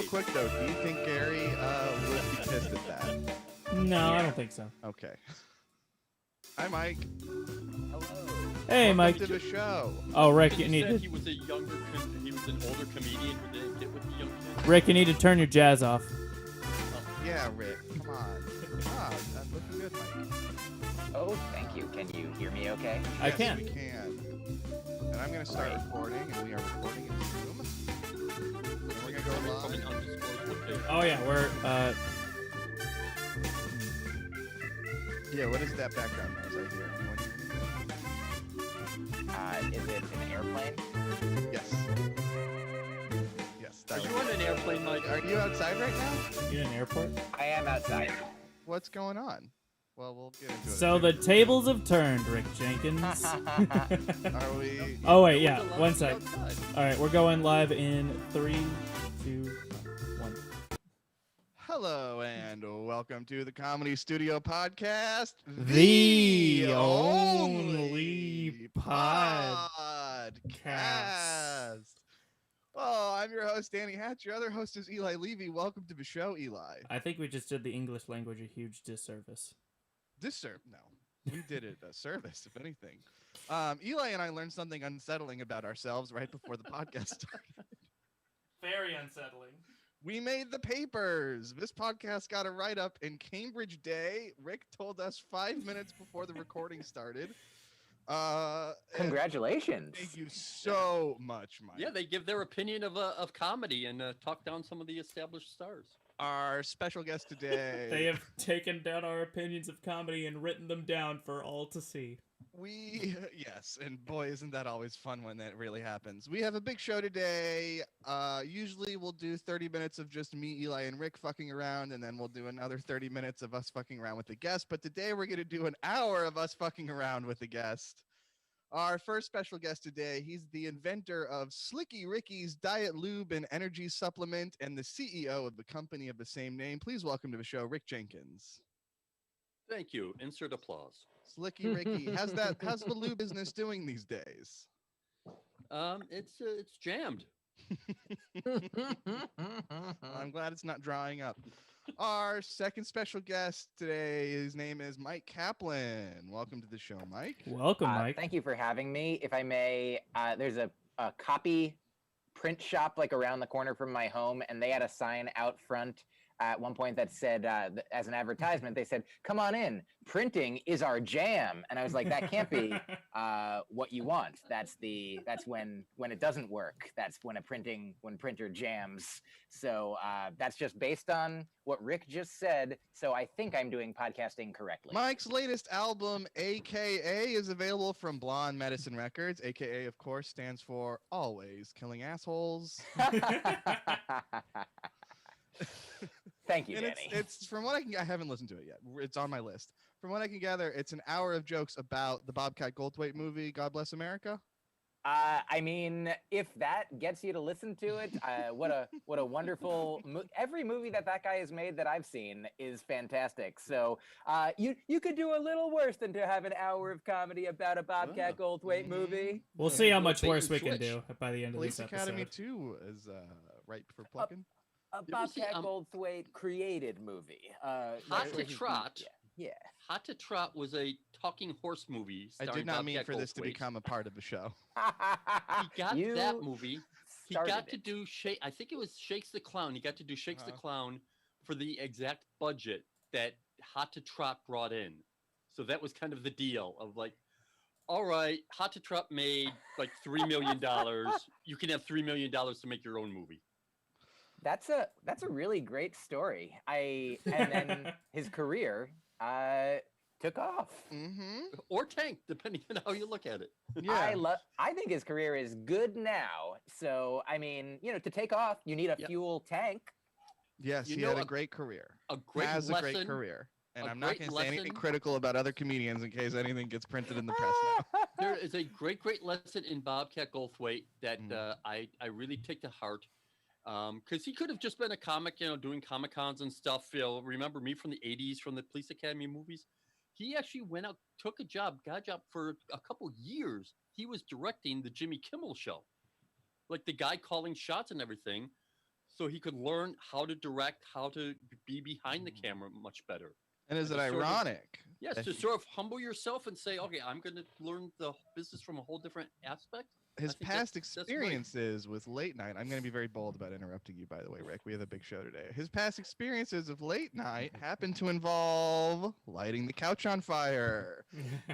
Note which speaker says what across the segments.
Speaker 1: quick though, do you think Gary would be pissed at that?
Speaker 2: No, I don't think so.
Speaker 1: Okay. Hi, Mike.
Speaker 3: Hello.
Speaker 2: Hey,
Speaker 1: Welcome
Speaker 2: Mike.
Speaker 1: to the show.
Speaker 2: Oh, Rick,
Speaker 4: And
Speaker 2: you
Speaker 4: you
Speaker 2: need
Speaker 4: said
Speaker 2: to.
Speaker 4: he was an older comedian who didn't get with the young kids.
Speaker 2: Rick, you need to turn your jazz off.
Speaker 1: Yeah, Rick. Come on. I'm looking good, Mike.
Speaker 3: Oh, thank you. Can you hear me okay?
Speaker 2: I
Speaker 1: Yes,
Speaker 2: can.
Speaker 1: we can. And I'm going to start recording, and we are recording in Zoom. And we're going to go
Speaker 4: From an
Speaker 1: live.
Speaker 4: undisclosed location.
Speaker 2: Oh yeah, we're
Speaker 1: Yeah, what is that background noise I hear? Anyone hear
Speaker 3: Is it an airplane?
Speaker 1: anything? Yes. Yes.
Speaker 4: Are
Speaker 1: That
Speaker 4: you
Speaker 1: was
Speaker 4: on an airplane, Mike?
Speaker 1: Are you outside right now?
Speaker 2: in an airport.
Speaker 3: I am outside.
Speaker 1: What's going on? Well, we'll get into it.
Speaker 2: So the tables have turned, Rick Jenkins.
Speaker 1: Are we...
Speaker 2: Oh wait, yeah.
Speaker 4: Allowed to
Speaker 2: One
Speaker 4: be
Speaker 2: sec.
Speaker 4: outside.
Speaker 2: All right, we're going live in 3, 2, 1.
Speaker 1: Hello and welcome to the Comedy Studio Podcast,
Speaker 2: The
Speaker 1: only
Speaker 2: only podcast.
Speaker 1: Oh, I'm your host, Danny Hatch. Your other host is Eli Levy. Welcome to the show, Eli.
Speaker 2: I think we just did the English language a huge disservice.
Speaker 1: No, we did it a service, if anything. Eli and I learned something unsettling about ourselves right before the podcast started.
Speaker 2: Very unsettling.
Speaker 1: We made the papers. This podcast got a write-up in Cambridge Day. Rick told us 5 minutes before the recording started. And
Speaker 3: Congratulations.
Speaker 1: thank you so much, Mike.
Speaker 4: Yeah, they give their opinion of comedy and talk down some of the established stars.
Speaker 1: Our special guest today.
Speaker 2: They have taken down our opinions of comedy and written them down for all to see.
Speaker 1: Yes, and boy, isn't that always fun when that really happens. We have a big show today. Usually we'll do 30 minutes of just me, Eli, and Rick fucking around, and then we'll do another 30 minutes of us fucking around with the guest. But today we're going to do an hour of us fucking around with the guest. Our first special guest today, he's the inventor of Slicky Ricky's Diet Lube and Energy Supplement and the CEO of the company of the same name. Please welcome to the show, Rick Jenkins.
Speaker 4: Thank you. Insert applause.
Speaker 1: Slicky Ricky, how's the lube business doing these days?
Speaker 4: It's jammed.
Speaker 1: I'm glad it's not drying up. Our second special guest today, his name is Myq Kaplan. Welcome to the show, Mike.
Speaker 2: Welcome, Mike.
Speaker 3: Thank you for having me. If I may, there's a copy print shop like around the corner from my home, and they had a sign out front at one point that said, as an advertisement, they said, "Come on in, printing is our jam." And I was like, that can't be what you want. That's when it doesn't work. That's when printer jams. So that's just based on what Rick just said. So I think I'm doing podcasting correctly.
Speaker 1: Mike's latest album, AKA, is available from Blonde Medicine Records. AKA, of course, stands for Always Killing Assholes.
Speaker 3: Thank you,
Speaker 1: And
Speaker 3: Danny.
Speaker 1: it's from what I haven't listened to it yet. It's on my list. From what I can gather, it's an hour of jokes about the Bobcat Goldthwait movie, God Bless America.
Speaker 3: I mean, if that gets you to listen to it, what a wonderful every movie that guy has made that I've seen is fantastic. So you could do a little worse than to have an hour of comedy about a Bobcat Goldthwait movie.
Speaker 2: We'll see how much
Speaker 4: Bait and
Speaker 2: worse we can
Speaker 4: switch.
Speaker 2: do by the end of
Speaker 1: Police
Speaker 2: this
Speaker 1: Academy
Speaker 2: episode.
Speaker 1: 2 is ripe for plucking.
Speaker 3: A
Speaker 4: You ever see,
Speaker 3: Bobcat Goldthwait created movie.
Speaker 4: Hot to Trot.
Speaker 3: Yeah.
Speaker 4: Hot to Trot was a talking horse movie.
Speaker 1: I
Speaker 4: starring
Speaker 1: did not mean
Speaker 4: Bobcat
Speaker 1: for this to
Speaker 4: Goldthwait.
Speaker 1: become a part of the show.
Speaker 4: He got
Speaker 3: You
Speaker 4: that movie. He
Speaker 3: started
Speaker 4: got to
Speaker 3: it.
Speaker 4: do Shake. I think it was Shakes the Clown. He got to do Shakes the
Speaker 1: Uh-huh.
Speaker 4: Clown for the exact budget that Hot to Trot brought in. So that was kind of the deal of like, all right, Hot to Trot made like $3 million. You can have $3 million to make your own movie.
Speaker 3: That's a really great story. And then his career took off.
Speaker 1: Mm-hmm.
Speaker 4: Or tanked, depending on how you look at it.
Speaker 1: Yeah.
Speaker 3: I think his career is good now. So I mean, to take off, you need a
Speaker 4: Yep.
Speaker 3: fuel tank.
Speaker 1: Yes,
Speaker 4: You
Speaker 1: he
Speaker 4: know,
Speaker 1: had a
Speaker 4: a-
Speaker 1: great career.
Speaker 4: A great
Speaker 1: Has
Speaker 4: lesson.
Speaker 1: a great career. And
Speaker 4: a
Speaker 1: I'm not
Speaker 4: great
Speaker 1: going to say anything
Speaker 4: lesson.
Speaker 1: critical about other comedians in case anything gets printed in the press now.
Speaker 4: There is a great lesson in Bobcat Goldthwait that
Speaker 1: Mm.
Speaker 4: I really take to heart. Because he could have just been a comic, doing Comic Cons and stuff. Remember me from the 80s, from the Police Academy movies? He actually went out, got a job for a couple years. He was directing the Jimmy Kimmel show. Like the guy calling shots and everything. so he could learn how to direct, how to be behind the camera much better.
Speaker 1: And is it
Speaker 4: And to sort of-
Speaker 1: ironic?
Speaker 4: Yes,
Speaker 1: that
Speaker 4: to
Speaker 1: he-
Speaker 4: sort of humble yourself and say, okay, I'm going to learn the business from a whole different aspect.
Speaker 1: his
Speaker 4: think
Speaker 1: past
Speaker 4: that's great.
Speaker 1: experiences with late night. I'm going to be very bold about interrupting you, by the way, Rick. We have a big show today. His past experiences of late night happen to involve lighting the couch on fire,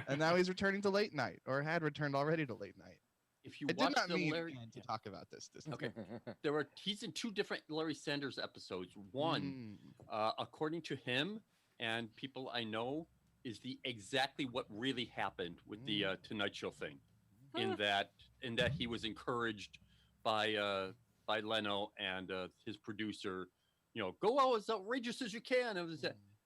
Speaker 1: and now he's returning to late night, or had returned already to late night.
Speaker 4: If you
Speaker 1: I did
Speaker 4: watch
Speaker 1: not
Speaker 4: the
Speaker 1: mean
Speaker 4: Larry,
Speaker 1: to talk about this.
Speaker 4: Okay. He's in 2 different Larry Sanders episodes. One, according to him and people I know, is the exactly what really happened with the Tonight Show thing. In that he was encouraged by Leno and his producer, go out as outrageous as you can.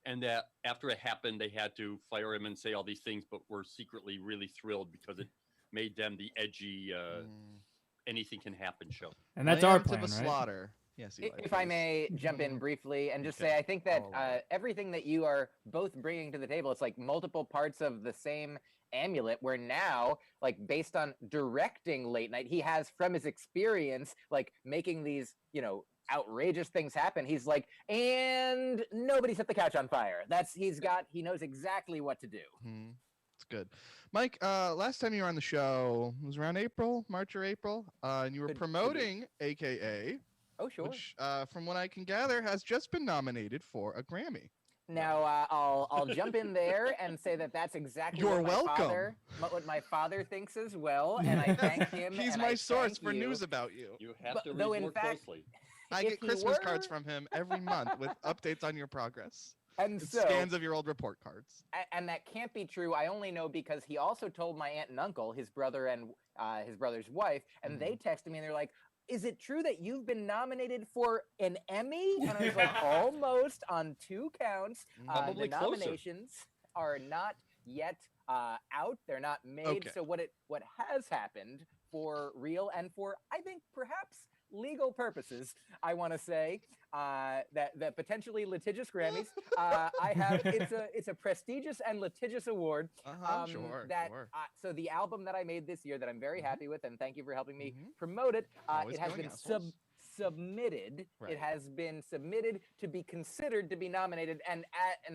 Speaker 4: And that after it happened, they had to fire him and say all these things, but were secretly really thrilled because it made them the edgy anything can happen show.
Speaker 2: And that's our
Speaker 1: Lamb to
Speaker 2: plan,
Speaker 1: the
Speaker 2: right?
Speaker 1: slaughter. Yes, Eli,
Speaker 3: If I
Speaker 1: please.
Speaker 3: may jump in briefly and just
Speaker 1: Okay.
Speaker 3: say, I think that
Speaker 1: All right.
Speaker 3: everything that you are both bringing to the table, it's like multiple parts of the same amulet, where now, like, based on directing late night, he has, from his experience, like, making these, outrageous things happen. He's like, and nobody set the couch on fire. He knows exactly what to do.
Speaker 1: It's good. Mike, last time you were on the show was around March or April, and you were
Speaker 3: Could be.
Speaker 1: promoting AKA,
Speaker 3: Oh, sure.
Speaker 1: which, from what I can gather, has just been nominated for a Grammy.
Speaker 3: Now, I'll jump in there and say that that's exactly
Speaker 1: You're
Speaker 3: what my father thinks as well, and I thank him.
Speaker 1: He's
Speaker 3: and
Speaker 1: my
Speaker 3: I
Speaker 1: source
Speaker 3: thank
Speaker 1: for
Speaker 3: you.
Speaker 1: news about you.
Speaker 4: You have
Speaker 3: But
Speaker 4: to read
Speaker 3: though, in
Speaker 4: more
Speaker 3: fact,
Speaker 4: closely.
Speaker 1: I
Speaker 3: if
Speaker 1: get
Speaker 3: he
Speaker 1: Christmas cards
Speaker 3: were-
Speaker 1: from him every month with updates on your progress.
Speaker 3: And
Speaker 1: It's
Speaker 3: so,
Speaker 1: scans of your old report cards.
Speaker 3: and that can't be true. I only know because he also told my aunt and uncle, his brother and his brother's wife, and they texted me and they're like, "Is it true that you've been nominated for an Emmy?" And I was like, "Almost, on 2 counts.
Speaker 4: Probably
Speaker 3: the
Speaker 4: closer.
Speaker 3: nominations are not yet out; they're not made.
Speaker 1: Okay.
Speaker 3: So what has happened, for real and for, I think, perhaps legal purposes, I want to say that potentially litigious Grammys. I have it's a prestigious and litigious award.
Speaker 1: Sure.
Speaker 3: So the album that I made this year that I'm very happy with, and thank you for helping me
Speaker 1: Mhm.
Speaker 3: promote it.
Speaker 1: Always
Speaker 3: It has
Speaker 1: going
Speaker 3: been
Speaker 1: assholes.
Speaker 3: submitted.
Speaker 1: Right.
Speaker 3: It has been submitted to be considered to be nominated, and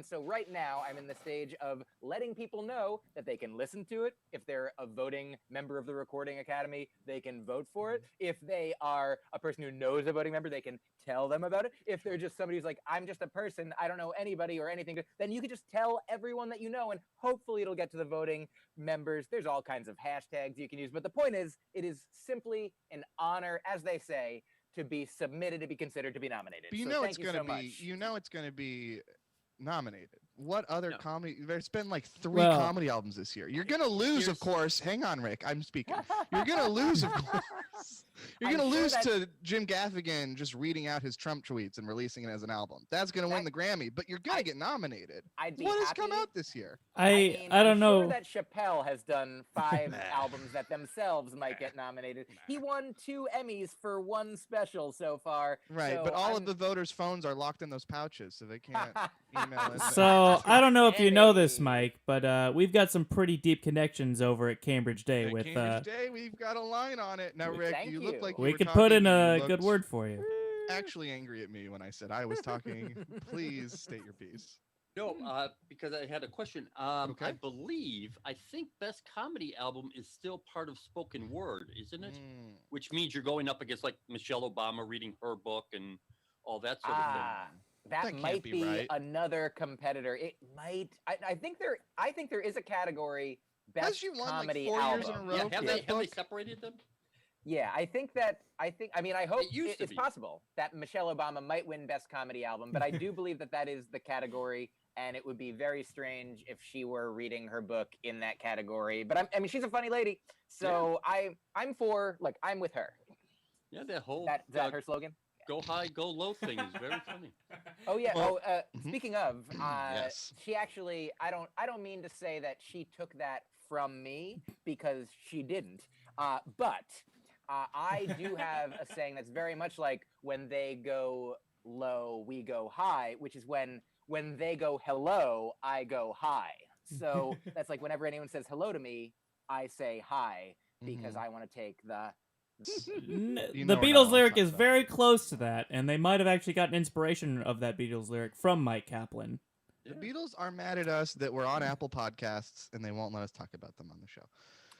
Speaker 3: so right now I'm in the stage of letting people know that they can listen to it. If they're a voting member of the Recording Academy, they can vote for it. If they are a person who knows a voting member, they can tell them about it. If they're just somebody who's like, I'm just a person, I don't know anybody or anything, then you can just tell everyone that you know, and hopefully it'll get to the voting members. There's all kinds of hashtags you can use, but the point is, it is simply an honor, as they say, to be submitted, to be considered, to be nominated.
Speaker 1: But you
Speaker 3: So
Speaker 1: know
Speaker 3: thank
Speaker 1: it's
Speaker 3: you
Speaker 1: gonna
Speaker 3: so
Speaker 1: be.
Speaker 3: much.
Speaker 1: You know it's gonna be nominated. What other
Speaker 4: No.
Speaker 1: comedy? There's been like 3
Speaker 2: Well-
Speaker 1: comedy albums this year. You're gonna lose, of
Speaker 4: Here's-
Speaker 1: course. Hang on, Rick. I'm speaking. You're gonna lose, of course. You're
Speaker 3: I'm
Speaker 1: gonna
Speaker 3: sure
Speaker 1: lose
Speaker 3: that-
Speaker 1: to Jim Gaffigan just reading out his Trump tweets and releasing it as an album. That's gonna win the Grammy, but you're gonna get nominated.
Speaker 3: I'd be
Speaker 1: What has
Speaker 3: happy.
Speaker 1: come out this year?
Speaker 2: I
Speaker 3: mean,
Speaker 2: don't
Speaker 3: I'm
Speaker 2: know.
Speaker 3: sure that Chappelle has done 5
Speaker 1: Nah.
Speaker 3: albums that themselves might get nominated. He won 2 Emmys for 1 special so far.
Speaker 1: Right,
Speaker 3: so
Speaker 1: but all of
Speaker 3: I'm-
Speaker 1: the voters' phones are locked in those pouches, so they can't email in.
Speaker 2: So I don't know if you know this,
Speaker 3: Emmy.
Speaker 2: Mike, but we've got some pretty deep connections over at Cambridge Day
Speaker 1: At
Speaker 2: with.
Speaker 1: Cambridge Day, we've got a line on it. Now, Rick,
Speaker 3: Thank
Speaker 1: you look
Speaker 3: you.
Speaker 1: like you
Speaker 2: we
Speaker 1: were
Speaker 2: could put in
Speaker 1: talking and
Speaker 2: a
Speaker 1: you
Speaker 2: good
Speaker 1: looked
Speaker 2: word for you.
Speaker 1: actually angry at me when I said I was talking. Please state your piece.
Speaker 4: No, because I had a question.
Speaker 1: Okay.
Speaker 4: I think Best Comedy Album is still part of spoken word, isn't it?
Speaker 1: Mm.
Speaker 4: Which means you're going up against like Michelle Obama reading her book and all that sort of thing.
Speaker 3: That
Speaker 1: can't
Speaker 3: might
Speaker 1: be
Speaker 3: be
Speaker 1: right.
Speaker 3: another competitor. It might. I think there is a category,
Speaker 1: Has
Speaker 3: best
Speaker 1: she won like
Speaker 3: comedy
Speaker 1: 4 years in a
Speaker 3: album.
Speaker 1: row?
Speaker 4: Yeah,
Speaker 1: for
Speaker 4: have
Speaker 1: that
Speaker 4: they
Speaker 1: book?
Speaker 4: separated them?
Speaker 3: Yeah, I mean, I hope
Speaker 4: used to
Speaker 3: it's
Speaker 4: be.
Speaker 3: possible that Michelle Obama might win Best Comedy Album, but I do believe that is the category, and it would be very strange if she were reading her book in that category. But I mean, she's a funny lady, so I'm with her.
Speaker 4: Yeah, that whole
Speaker 3: Is that her slogan?
Speaker 4: go high, go low thing is very funny.
Speaker 3: Oh yeah.
Speaker 1: Well,
Speaker 3: Speaking of,
Speaker 1: Yes.
Speaker 3: she actually, I don't mean to say that she took that from me, because she didn't. But I do have a saying that's very much like, when they go low, we go high, which is when they go hello, I go high. So that's like, whenever anyone says hello to me, I say hi, because I want to take the
Speaker 1: You
Speaker 2: The
Speaker 1: know we're not
Speaker 2: Beatles
Speaker 1: allowed to
Speaker 2: lyric
Speaker 1: talk
Speaker 2: is
Speaker 1: about
Speaker 2: very close to that, and they might have actually gotten inspiration of that Beatles lyric from Myq Kaplan.
Speaker 1: The Beatles are mad at us that we're on Apple Podcasts and they won't let us talk about them on the show.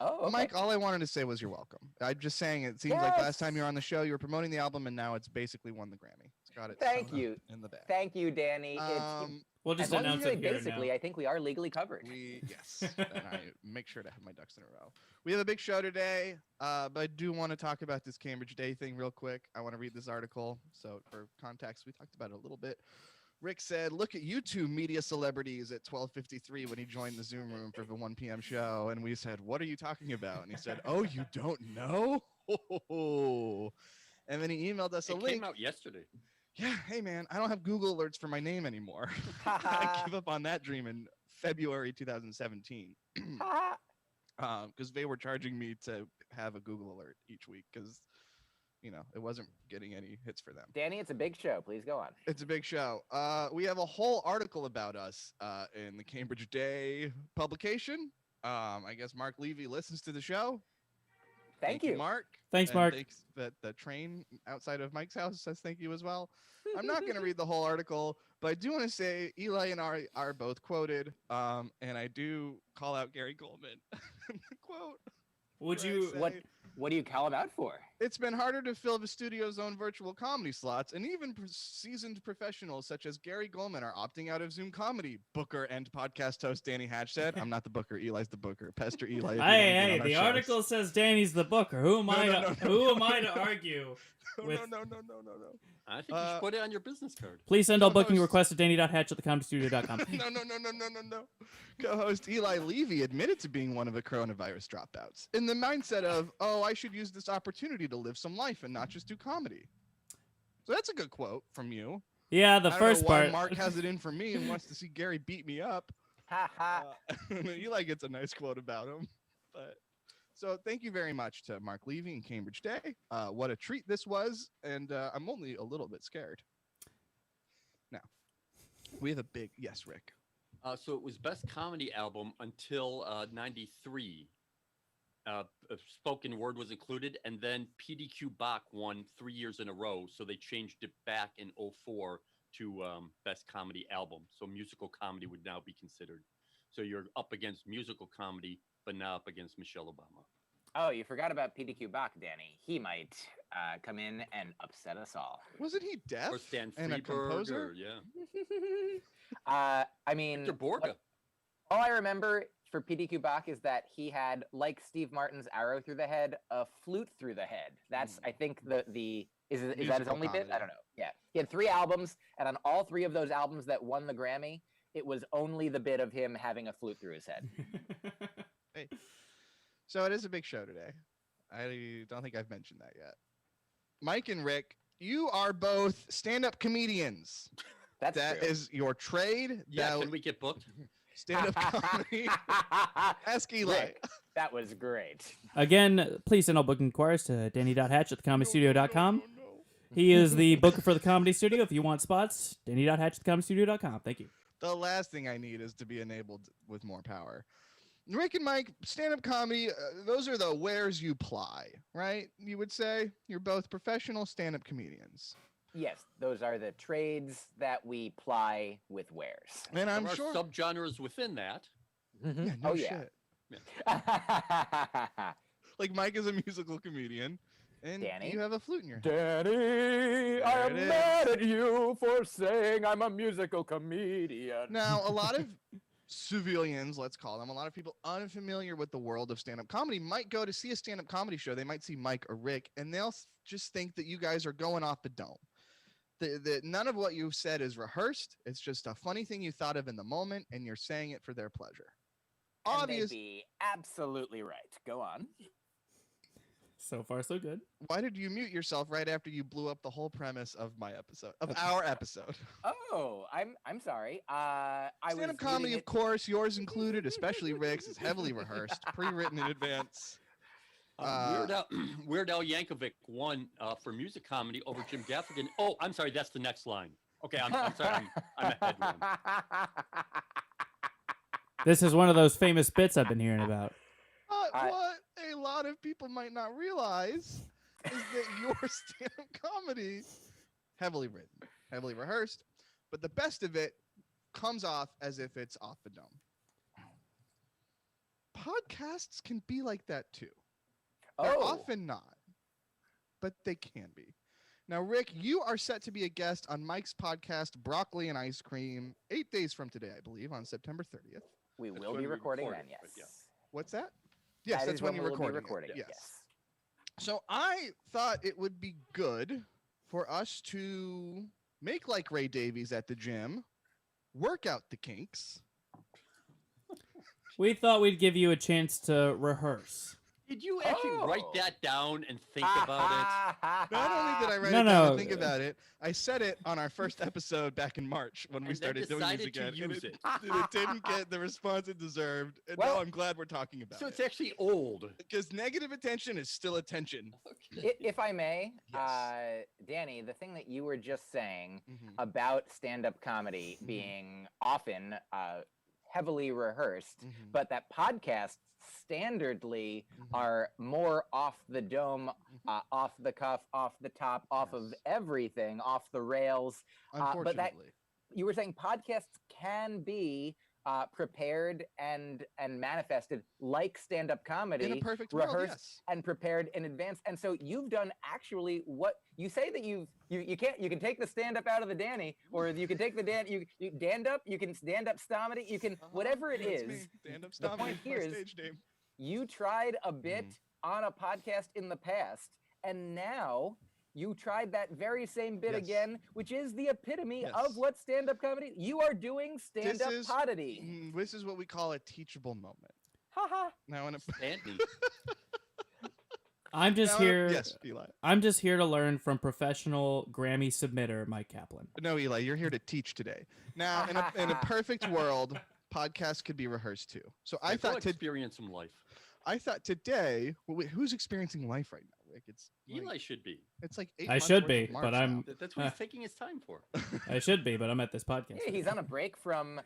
Speaker 3: Oh, okay.
Speaker 1: Mike, all I wanted to say was you're welcome. I'm just saying it seems like last time you were on the show, you were promoting the album, and now it's basically won the Grammy. It's got it.
Speaker 3: Thank
Speaker 1: sewn up
Speaker 3: you.
Speaker 1: in the bag.
Speaker 3: Thank you, Danny.
Speaker 2: We'll
Speaker 3: As
Speaker 2: just
Speaker 3: long as
Speaker 2: announce
Speaker 3: you say
Speaker 2: it here
Speaker 3: basically,
Speaker 2: now.
Speaker 3: I think we are legally covered.
Speaker 1: Yes, and I make sure to have my ducks in a row. We have a big show today, but I do want to talk about this Cambridge Day thing real quick. I want to read this article. So for context, we talked about it a little bit. Rick said, look at you two media celebrities at 12:53 when he joined the Zoom room for the 1 p.m. show. And we said, what are you talking about? And he said, oh, you don't know? And then he emailed us a link.
Speaker 4: It came out yesterday.
Speaker 1: Yeah, hey, man, I don't have Google alerts for my name anymore. I gave up on that dream in February 2017. Because they were charging me to have a Google alert each week because it wasn't getting any hits for them.
Speaker 3: Danny, it's a big show. Please go on.
Speaker 1: It's a big show. We have a whole article about us in the Cambridge Day publication. I guess Mark Levy listens to the show.
Speaker 3: Thank you,
Speaker 1: Mark.
Speaker 2: Thanks,
Speaker 1: and
Speaker 2: Mark.
Speaker 1: Thanks that the train outside of Mike's house says thank you as well. I'm not going to read the whole article, but I do want to say Eli and I are both quoted, and I do call out Gary Goldman. Quote.
Speaker 2: Would you?
Speaker 3: What do you call him out for?
Speaker 1: It's been harder to fill the studio's own virtual comedy slots, and even seasoned professionals such as Gary Goldman are opting out of Zoom comedy. Booker and podcast host Danny Hatch said, "I'm not the booker. Eli's the booker. Pester Eli."
Speaker 2: Hey! The article says Danny's the booker. Who am I? Who am I to argue?
Speaker 1: No.
Speaker 4: I think you should put it on your business card.
Speaker 2: Please send all booking requests to danny.hatch@thecomedystudio.com.
Speaker 1: No. Co-host Eli Levy admitted to being one of the coronavirus dropouts in the mindset of, oh, I should use this opportunity to live some life and not just do comedy. So that's a good quote from you.
Speaker 2: Yeah, the first part.
Speaker 1: Mark has it in for me and wants to see Gary beat me up. Eli gets a nice quote about him. But so thank you very much to Mark Levy and Cambridge Day. What a treat this was, and I'm only a little bit scared. Now, we have a big yes, Rick.
Speaker 4: So it was best comedy album until 93. Spoken word was included, and then PDQ Bach won 3 years in a row, so they changed it back in 04 to best comedy album. So musical comedy would now be considered. So you're up against musical comedy, but now up against Michelle Obama.
Speaker 3: Oh, you forgot about PDQ Bach, Danny. He might come in and upset us all.
Speaker 1: Wasn't he deaf?
Speaker 4: Or Stan
Speaker 1: and a composer?
Speaker 4: Freeberg, yeah.
Speaker 3: I mean,
Speaker 4: Victor Borga.
Speaker 3: All I remember for PDQ Bach is that he had, like Steve Martin's arrow through the head, a flute through the head. That's, I think, is that his only bit? I don't know. Yeah. He had 3 albums, and on all 3 of those albums that won the Grammy, it was only the bit of him having a flute through his head.
Speaker 1: Hey. So it is a big show today. I don't think I've mentioned that yet. Mike and Rick, you are both stand-up comedians. That
Speaker 3: true.
Speaker 1: is your trade.
Speaker 4: Yeah, can we get booked?
Speaker 1: Stand-up comedy. Ask Eli.
Speaker 3: Rick, that was great.
Speaker 2: Again, please send all booking inquiries to danny.hatch@thecomedystudio.com. No. He is the booker for the Comedy Studio. If you want spots, danny.hatch@thecomedystudio.com. Thank you.
Speaker 1: The last thing I need is to be enabled with more power. Rick and Mike, stand-up comedy, those are the wares you ply, right? You would say you're both professional stand-up comedians.
Speaker 3: Yes, those are the trades that we ply with wares.
Speaker 1: And I'm
Speaker 4: there
Speaker 1: sure
Speaker 4: are subgenres within that.
Speaker 1: Yeah, no shit.
Speaker 3: Yeah.
Speaker 1: Like Mike is a musical comedian, and
Speaker 3: Danny?
Speaker 1: you have a flute in your hand.
Speaker 3: Danny, I am mad at you for saying I'm a musical comedian.
Speaker 1: Now, a lot of civilians, let's call them, a lot of people unfamiliar with the world of stand-up comedy might go to see a stand-up comedy show. They might see Mike or Rick, and they'll just think that you guys are going off the dome. None of what you've said is rehearsed. It's just a funny thing you thought of in the moment, and you're saying it for their pleasure.
Speaker 3: And they'd be absolutely right. Go on.
Speaker 2: So far, so good.
Speaker 1: Why did you mute yourself right after you blew up the whole premise of my episode, of our episode?
Speaker 3: Oh, I'm sorry.
Speaker 1: Stand-up comedy, of course, yours included, especially Rick's, is heavily rehearsed, pre-written in advance.
Speaker 4: Weird Al Yankovic won for music comedy over Jim Gaffigan. Oh, I'm sorry, that's the next line. Okay, I'm sorry, I'm ahead one.
Speaker 2: This is one of those famous bits I've been hearing about.
Speaker 1: What a lot of people might not realize is that your stand-up comedy, heavily written, heavily rehearsed, but the best of it comes off as if it's off the dome. Podcasts can be like that too. They're often not, but they can be. Now, Rick, you are set to be a guest on Myq's podcast, Broccoli and Ice Cream, 8 days from today, I believe, on September 30th.
Speaker 3: We
Speaker 4: That's
Speaker 3: will
Speaker 4: when
Speaker 3: be
Speaker 4: we
Speaker 3: recording
Speaker 4: record
Speaker 3: then,
Speaker 4: it,
Speaker 3: yes.
Speaker 4: but yeah.
Speaker 1: What's that? Yes,
Speaker 3: That
Speaker 1: that's
Speaker 3: is
Speaker 1: when
Speaker 3: when
Speaker 1: you're
Speaker 3: we will be
Speaker 1: recording.
Speaker 3: recording it,
Speaker 1: Yes.
Speaker 3: yes.
Speaker 1: So I thought it would be good for us to make like Ray Davies at the gym, work out the kinks.
Speaker 2: We thought we'd give you a chance to rehearse.
Speaker 4: Did you actually write that down and think about
Speaker 1: Not only did I write
Speaker 2: No,
Speaker 1: it down
Speaker 2: no.
Speaker 1: and think about it, I said it on our first episode back in March when we
Speaker 4: And then
Speaker 1: started doing these
Speaker 4: decided to
Speaker 1: again. and
Speaker 4: use it.
Speaker 1: it didn't get the response it deserved. And
Speaker 3: Well-
Speaker 1: now I'm glad we're talking
Speaker 4: it?
Speaker 1: about
Speaker 4: So
Speaker 1: it.
Speaker 4: it's actually old.
Speaker 1: Because negative attention is still attention.
Speaker 3: If I may,
Speaker 1: Yes.
Speaker 3: Danny, the thing that you were just saying
Speaker 1: Mhm.
Speaker 3: about stand-up comedy
Speaker 1: Mhm.
Speaker 3: being often heavily rehearsed,
Speaker 1: Mhm.
Speaker 3: but that podcasts standardly
Speaker 1: Mhm.
Speaker 3: are more off the dome, off the cuff, off the top, off of
Speaker 1: Yes.
Speaker 3: everything, off the rails. but that-
Speaker 1: Unfortunately.
Speaker 3: You were saying podcasts can be prepared and manifested like stand-up comedy,
Speaker 1: In a perfect world,
Speaker 3: rehearsed
Speaker 1: yes.
Speaker 3: and prepared in advance. And so you've done actually what you say that you can take the stand-up out of the Danny, or you can take the you stand up, you can stand up stomedy, you can whatever it
Speaker 1: That's
Speaker 3: is.
Speaker 1: me. Stand-up
Speaker 3: The
Speaker 1: stomedy,
Speaker 3: point
Speaker 1: my
Speaker 3: here is
Speaker 1: stage name.
Speaker 3: you tried a bit
Speaker 1: Mhm.
Speaker 3: on a podcast in the past, and now you tried that very same bit
Speaker 1: Yes.
Speaker 3: again, which is the epitome
Speaker 1: Yes.
Speaker 3: of what stand-up comedy. You are doing stand-up
Speaker 1: is-
Speaker 3: podity.
Speaker 1: This is what we call a teachable moment.
Speaker 3: Haha.
Speaker 1: Now, in a
Speaker 4: Andy.
Speaker 2: I'm just
Speaker 1: now,
Speaker 2: here.
Speaker 1: Yes, Eli.
Speaker 2: I'm just here to learn from professional Grammy submitter Myq Kaplan.
Speaker 1: No, Eli, you're here to teach today. Now, in a perfect world, podcasts could be rehearsed too. So I
Speaker 4: Like, we'll
Speaker 1: thought
Speaker 4: experience some life.
Speaker 1: today. Wait, who's experiencing life right now, Rick? It's like,
Speaker 4: Eli should be.
Speaker 1: it's like 8
Speaker 2: I
Speaker 1: months
Speaker 2: should
Speaker 1: worth
Speaker 2: be,
Speaker 1: of
Speaker 2: but
Speaker 1: March
Speaker 2: I'm-
Speaker 1: now.
Speaker 4: That's what he's taking his time for.
Speaker 2: I should be, but I'm at this podcast.
Speaker 3: Yeah, he's on a break from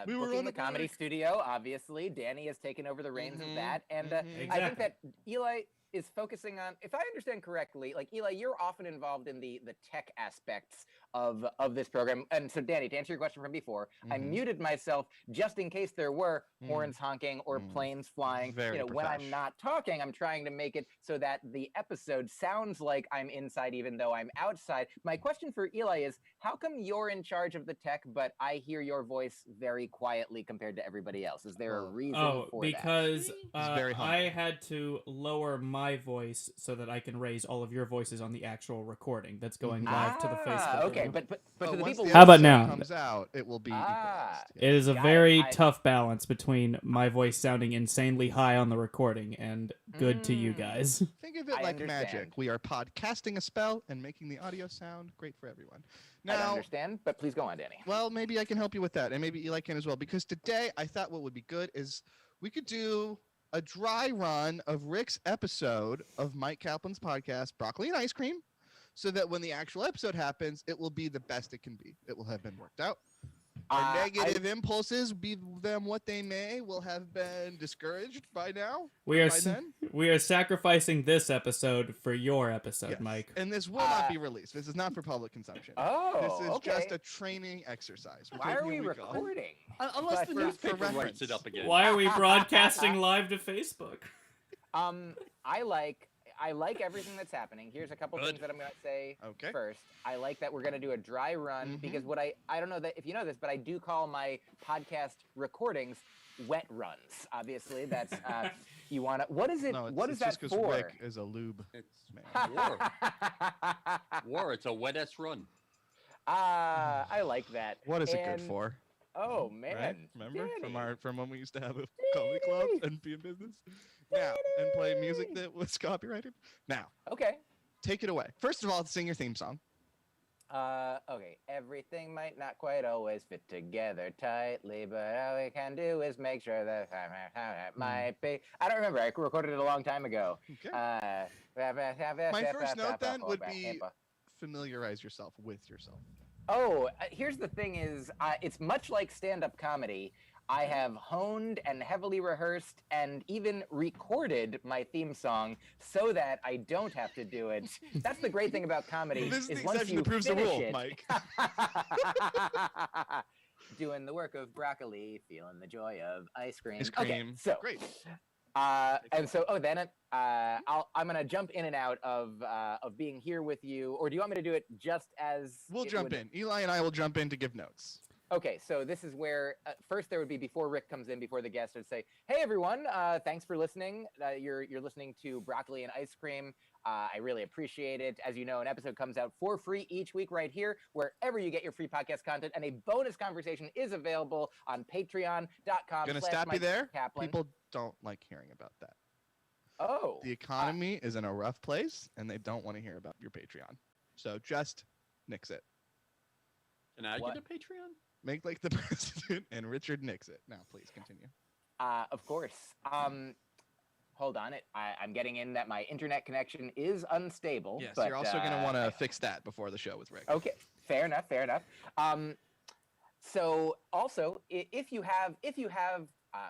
Speaker 1: We were
Speaker 3: booking
Speaker 1: on
Speaker 3: the
Speaker 1: a
Speaker 3: comedy
Speaker 1: break.
Speaker 3: studio. Obviously, Danny has taken over the reins
Speaker 1: Mhm,
Speaker 3: of that, and
Speaker 1: mhm.
Speaker 3: I think
Speaker 2: Exactly.
Speaker 3: that Eli is focusing on. If I understand correctly, like Eli, you're often involved in the tech aspects of this program. And so, Danny, to answer your question from before, I
Speaker 1: Mhm.
Speaker 3: muted myself just in case there were
Speaker 1: Mm.
Speaker 3: horns honking or
Speaker 1: Mm.
Speaker 3: planes flying.
Speaker 1: Very
Speaker 3: When I'm
Speaker 1: profesh.
Speaker 3: not talking, I'm trying to make it so that the episode sounds like I'm inside, even though I'm outside. My question for Eli is, how come you're in charge of the tech, but I hear your voice very quietly compared to everybody else? Is there a reason
Speaker 2: Oh,
Speaker 3: for that?
Speaker 2: because
Speaker 1: very humble.
Speaker 2: I had to lower my voice so that I can raise all of your voices on the actual recording that's going live to the Facebook.
Speaker 3: Okay,
Speaker 2: group.
Speaker 3: but to the
Speaker 1: once
Speaker 3: people.
Speaker 1: the
Speaker 2: How about
Speaker 1: episode
Speaker 2: now?
Speaker 1: comes out, it will be
Speaker 3: Ah.
Speaker 1: equalized.
Speaker 2: It is a
Speaker 3: Got it.
Speaker 2: very
Speaker 3: I-
Speaker 2: tough balance between my voice sounding insanely high on the recording and good to you
Speaker 3: Mm.
Speaker 2: guys.
Speaker 1: Think of it
Speaker 3: I
Speaker 1: like
Speaker 3: understand.
Speaker 1: magic. We are podcasting a spell and making the audio sound great for everyone.
Speaker 3: I
Speaker 1: Now,
Speaker 3: understand, but please go on, Danny.
Speaker 1: well, maybe I can help you with that, and maybe Eli can as well. Because today, I thought what would be good is we could do a dry run of Rick's episode of Myq Kaplan's podcast, Broccoli and Ice Cream, so that when the actual episode happens, it will be the best it can be. It will have been worked out. Our negative impulses, be them what they may, will have been discouraged by now.
Speaker 2: We are
Speaker 1: by then.
Speaker 2: we are sacrificing this episode for your episode,
Speaker 1: Yes.
Speaker 2: Myq.
Speaker 1: And this will not be released. This is not for public consumption.
Speaker 3: Oh,
Speaker 1: This is
Speaker 3: okay.
Speaker 1: just a training exercise.
Speaker 3: Why are we
Speaker 1: Here go.
Speaker 3: recording?
Speaker 4: Unless
Speaker 3: But
Speaker 4: the
Speaker 3: for
Speaker 4: newspaper writes
Speaker 1: reference.
Speaker 4: it up again.
Speaker 2: Why are we broadcasting live to Facebook?
Speaker 3: I like everything that's happening. Here's a couple
Speaker 4: Good.
Speaker 3: things that I'm going to say
Speaker 1: Okay.
Speaker 3: first. I like that we're going to do a dry run
Speaker 1: Mhm.
Speaker 3: because what I don't know that if you know this, but I do call my podcast recordings wet runs. Obviously, that's you want to. What is it?
Speaker 1: No, it's,
Speaker 3: what is
Speaker 1: it's just
Speaker 3: that
Speaker 1: because
Speaker 3: for?
Speaker 1: Rick is a lube
Speaker 4: It's
Speaker 1: man.
Speaker 4: war. War. It's a wet ass run.
Speaker 3: I like that.
Speaker 1: What is it good
Speaker 3: And-
Speaker 1: for?
Speaker 3: Oh man,
Speaker 1: Right? Remember
Speaker 3: Danny.
Speaker 1: from when we used to have a comedy club and be in business? Now, and play music that was copyrighted? Now,
Speaker 3: Okay.
Speaker 1: take it away. First of all, sing your theme song.
Speaker 3: Okay. Everything might not quite always fit together tightly, but all we can do is make sure that it might be. I don't remember. I recorded it a long time ago.
Speaker 1: Okay.
Speaker 3: My
Speaker 1: first note then would be- Familiarize yourself with yourself.
Speaker 3: Oh, here's the thing: is it's much like stand-up comedy. I have honed and heavily rehearsed and even recorded my theme song so that I don't have to do it. That's the great thing about comedy.
Speaker 1: This is the
Speaker 3: once
Speaker 1: exception
Speaker 3: you
Speaker 1: that proves the
Speaker 3: finish
Speaker 1: rule,
Speaker 3: it,
Speaker 1: Mike.
Speaker 3: doing the work of broccoli, feeling the joy of ice cream.
Speaker 1: Ice cream.
Speaker 3: Okay, so
Speaker 1: Great.
Speaker 3: and so then I'm gonna jump in and out of being here with you, or do you want me to do it just as
Speaker 1: We'll
Speaker 3: it
Speaker 1: jump
Speaker 3: would-
Speaker 1: in. Eli and I will jump in to give notes.
Speaker 3: Okay, so this is where first there would be before Rick comes in, before the guest would say, "Hey everyone, thanks for listening. You're listening to Broccoli and Ice Cream. I really appreciate it. As you know, an episode comes out for free each week right here, wherever you get your free podcast content, and a bonus conversation is available on Patreon.com.
Speaker 1: Gonna stop you there.
Speaker 3: Kaplan.
Speaker 1: People don't like hearing about that.
Speaker 3: Oh,
Speaker 1: The economy is in a rough place, and they don't want to hear about your Patreon. So just nix it.
Speaker 4: Can I
Speaker 3: What?
Speaker 4: get a Patreon?
Speaker 1: Make like the president and Richard nix it. Now, please continue.
Speaker 3: of course. Hold on, I'm getting in that my internet connection is unstable.
Speaker 1: Yes,
Speaker 3: but,
Speaker 1: you're also going to want to fix that before the show with Rick.
Speaker 3: Okay, fair enough. So also, if you have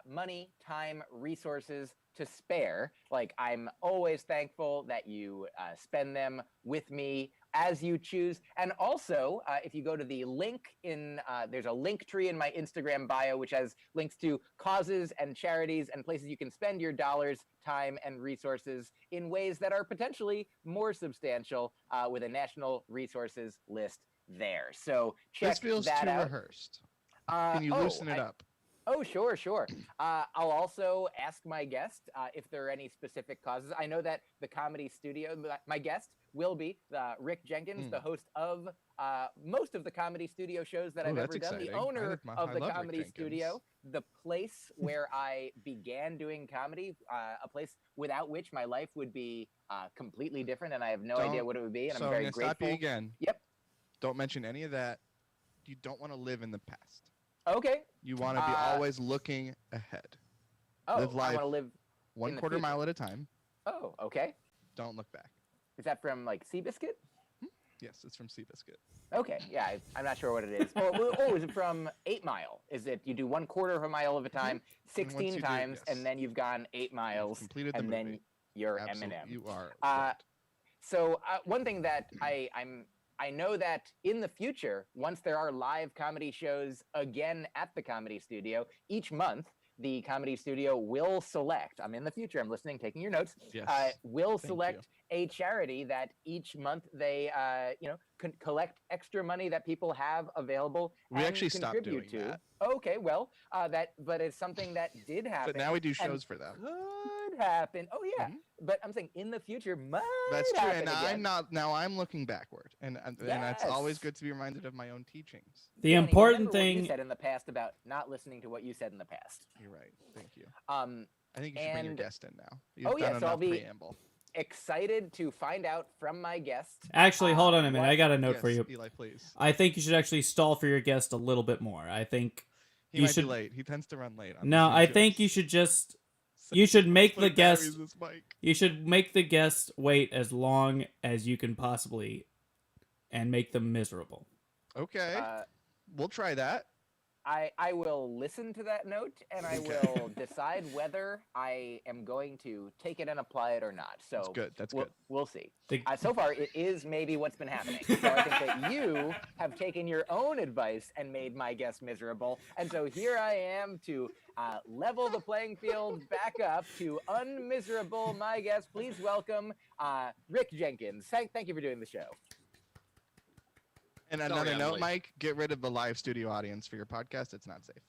Speaker 3: money, time, resources to spare, like I'm always thankful that you spend them with me as you choose. And also, if you go to the link in, there's a link tree in my Instagram bio, which has links to causes and charities and places you can spend your dollars, time, and resources in ways that are potentially more substantial with a national resources list there. So check
Speaker 1: This feels
Speaker 3: that
Speaker 1: too
Speaker 3: out.
Speaker 1: rehearsed. Can you loosen it up?
Speaker 3: Oh, sure. I'll also ask my guest if there are any specific causes. I know that the Comedy Studio, my guest will be Rick Jenkins, the host of most of the Comedy Studio shows that I've ever done, the owner of the Comedy Studio, the place where I began doing comedy, a place without which my life would be completely different, and I have no idea what it would be, and I'm very
Speaker 1: gonna
Speaker 3: grateful.
Speaker 1: Stop you again.
Speaker 3: Yep.
Speaker 1: Don't mention any of that. You don't want to live in the past.
Speaker 3: Okay.
Speaker 1: You want to be always looking ahead.
Speaker 3: Oh,
Speaker 1: Live life
Speaker 3: I want to live
Speaker 1: one
Speaker 3: in the
Speaker 1: quarter
Speaker 3: future.
Speaker 1: mile at a time.
Speaker 3: Oh, okay.
Speaker 1: Don't look back.
Speaker 3: Is that from like Seabiscuit?
Speaker 1: Yes, it's from Seabiscuit.
Speaker 3: Okay, yeah, I'm not sure what it is. Is it from 8 Mile? Is it you do 1/4 of a mile of a time,
Speaker 1: And once
Speaker 3: 16
Speaker 1: you do-
Speaker 3: times,
Speaker 1: yes.
Speaker 3: and then you've gone 8 miles,
Speaker 1: Completed the
Speaker 3: and
Speaker 1: movie.
Speaker 3: then you're
Speaker 1: Absolutely.
Speaker 3: Eminem.
Speaker 1: You are.
Speaker 3: Uh,
Speaker 1: dead.
Speaker 3: So one thing that I know that in the future, once there are live comedy shows again at the Comedy Studio, each month the Comedy Studio will select. I'm in the future. I'm listening, taking your notes.
Speaker 1: Yes.
Speaker 3: Will
Speaker 1: Thank
Speaker 3: select a charity that each month they collect extra money that people have available.
Speaker 1: We
Speaker 3: and
Speaker 1: actually stopped
Speaker 3: contribute
Speaker 1: doing
Speaker 3: to.
Speaker 1: that.
Speaker 3: Okay, well, but it's something that did happen.
Speaker 1: But now we do
Speaker 3: and
Speaker 1: shows for them.
Speaker 3: Could happen. Oh yeah,
Speaker 1: Mhm.
Speaker 3: but I'm saying in the future might
Speaker 1: That's true,
Speaker 3: happen
Speaker 1: and
Speaker 3: again.
Speaker 1: I'm not. Now I'm looking backward, and that's always
Speaker 3: Yes.
Speaker 1: good to be reminded of my own teachings.
Speaker 2: The
Speaker 3: Danny,
Speaker 2: important
Speaker 3: remember what you
Speaker 2: thing.
Speaker 3: said in the past about not listening to what you said in the past.
Speaker 1: You're right. Thank you.
Speaker 3: I
Speaker 1: think you should bring your
Speaker 3: and-
Speaker 1: guest in now. You've
Speaker 3: Oh, yeah,
Speaker 1: done
Speaker 3: so I'll
Speaker 1: enough
Speaker 3: be-
Speaker 1: preamble.
Speaker 3: excited to find out from my guest.
Speaker 2: Actually, hold on a minute.
Speaker 3: what-
Speaker 2: I got a note for
Speaker 1: Yes,
Speaker 2: you.
Speaker 1: Eli, please.
Speaker 2: I think you should actually stall for your guest a little bit more. I think
Speaker 1: He
Speaker 2: you
Speaker 1: might
Speaker 2: should.
Speaker 1: be late. He tends to run late. On
Speaker 2: No,
Speaker 1: these
Speaker 2: I
Speaker 1: shows.
Speaker 2: think you should just.
Speaker 1: So
Speaker 2: You should make
Speaker 1: put
Speaker 2: the
Speaker 1: batteries
Speaker 2: guest.
Speaker 1: in this mic.
Speaker 2: You should make the guest wait as long as you can possibly, and make them miserable.
Speaker 1: Okay, we'll try that.
Speaker 3: I will listen to that note and I
Speaker 1: Okay.
Speaker 3: will decide whether I am going to take it and apply it or not. So
Speaker 1: That's good. That's
Speaker 3: we'll,
Speaker 1: good.
Speaker 3: we'll see.
Speaker 2: The-
Speaker 3: So far, it is maybe what's been happening. So I think that you have taken your own advice and made my guest miserable. And so here I am to level the playing field back up to unmiserable my guest. Please welcome Rick Jenkins. Thank you for doing the show.
Speaker 1: And
Speaker 4: Sorry,
Speaker 1: another
Speaker 4: I'm
Speaker 1: note,
Speaker 4: late.
Speaker 1: Mike, get rid of the live studio audience for your podcast. It's not safe.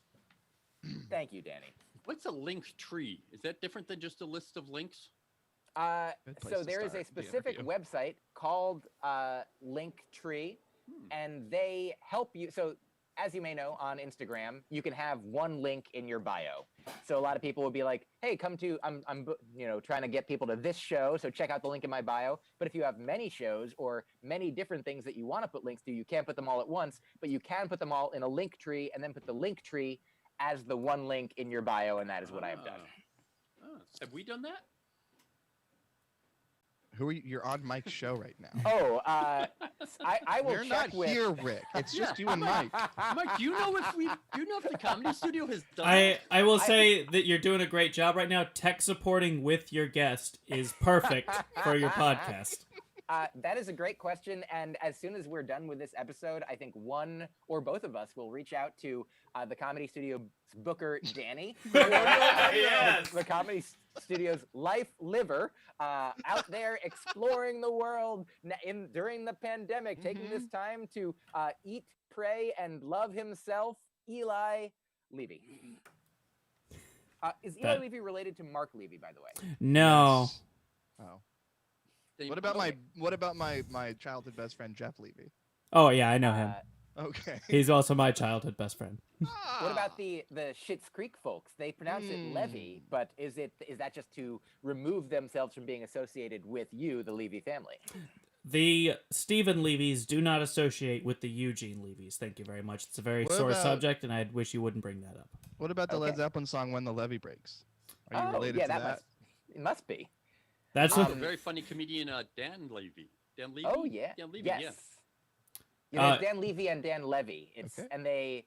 Speaker 3: Thank you, Danny.
Speaker 4: What's a link tree? Is that different than just a list of links?
Speaker 1: Good place
Speaker 3: So
Speaker 1: to
Speaker 3: there is a
Speaker 1: start the
Speaker 3: specific
Speaker 1: interview.
Speaker 3: website called Linktree,
Speaker 4: Hmm.
Speaker 3: and they help you. So as you may know, on Instagram, you can have one link in your bio. So a lot of people would be like, "Hey, come to I'm trying to get people to this show, so check out the link in my bio." But if you have many shows or many different things that you want to put links to, you can't put them all at once, but you can put them all in a link tree and then put the link tree as the one link in your bio, and that is what I have done.
Speaker 4: Ah. Have we done that?
Speaker 1: Who are you? You're on Mike's show right now.
Speaker 3: Oh, I will
Speaker 1: We're
Speaker 3: check
Speaker 1: not
Speaker 3: with.
Speaker 1: here, Rick. It's just you and Mike.
Speaker 4: Mike, do you know if the Comedy Studio has done?
Speaker 2: I will say that you're doing a great job right now. Tech supporting with your guest is perfect for your podcast.
Speaker 3: That is a great question, and as soon as we're done with this episode, I think one or both of us will reach out to the Comedy Studio booker Danny,
Speaker 2: Yes.
Speaker 3: the Comedy Studio's life liver, out there exploring the world during the pandemic, taking this time to eat, pray, and love himself, Eli Levy. Is Eli Levy related to Mark Levy, by the way?
Speaker 2: No.
Speaker 1: Yes. Oh. What about my childhood best friend Jeff Levy?
Speaker 2: Oh yeah, I know him.
Speaker 1: Okay.
Speaker 2: He's also my childhood best friend.
Speaker 3: What about the Schitt's Creek folks? They pronounce it Levy, but is that just to remove themselves from being associated with you, the Levy family?
Speaker 2: The Stephen Levys do not associate with the Eugene Levys. Thank you very much. It's a very sore subject, and I wish you wouldn't bring that up.
Speaker 1: What about the Led Zeppelin song "When the Levee Breaks"? Are you related to that?
Speaker 3: It must be.
Speaker 2: That's
Speaker 4: a very funny comedian, Dan Levy. Dan Levy.
Speaker 3: Oh yeah.
Speaker 4: Dan Levy.
Speaker 3: Yes.
Speaker 4: Yeah.
Speaker 3: You know, Dan Levy and Dan Levy.
Speaker 1: Okay.
Speaker 3: And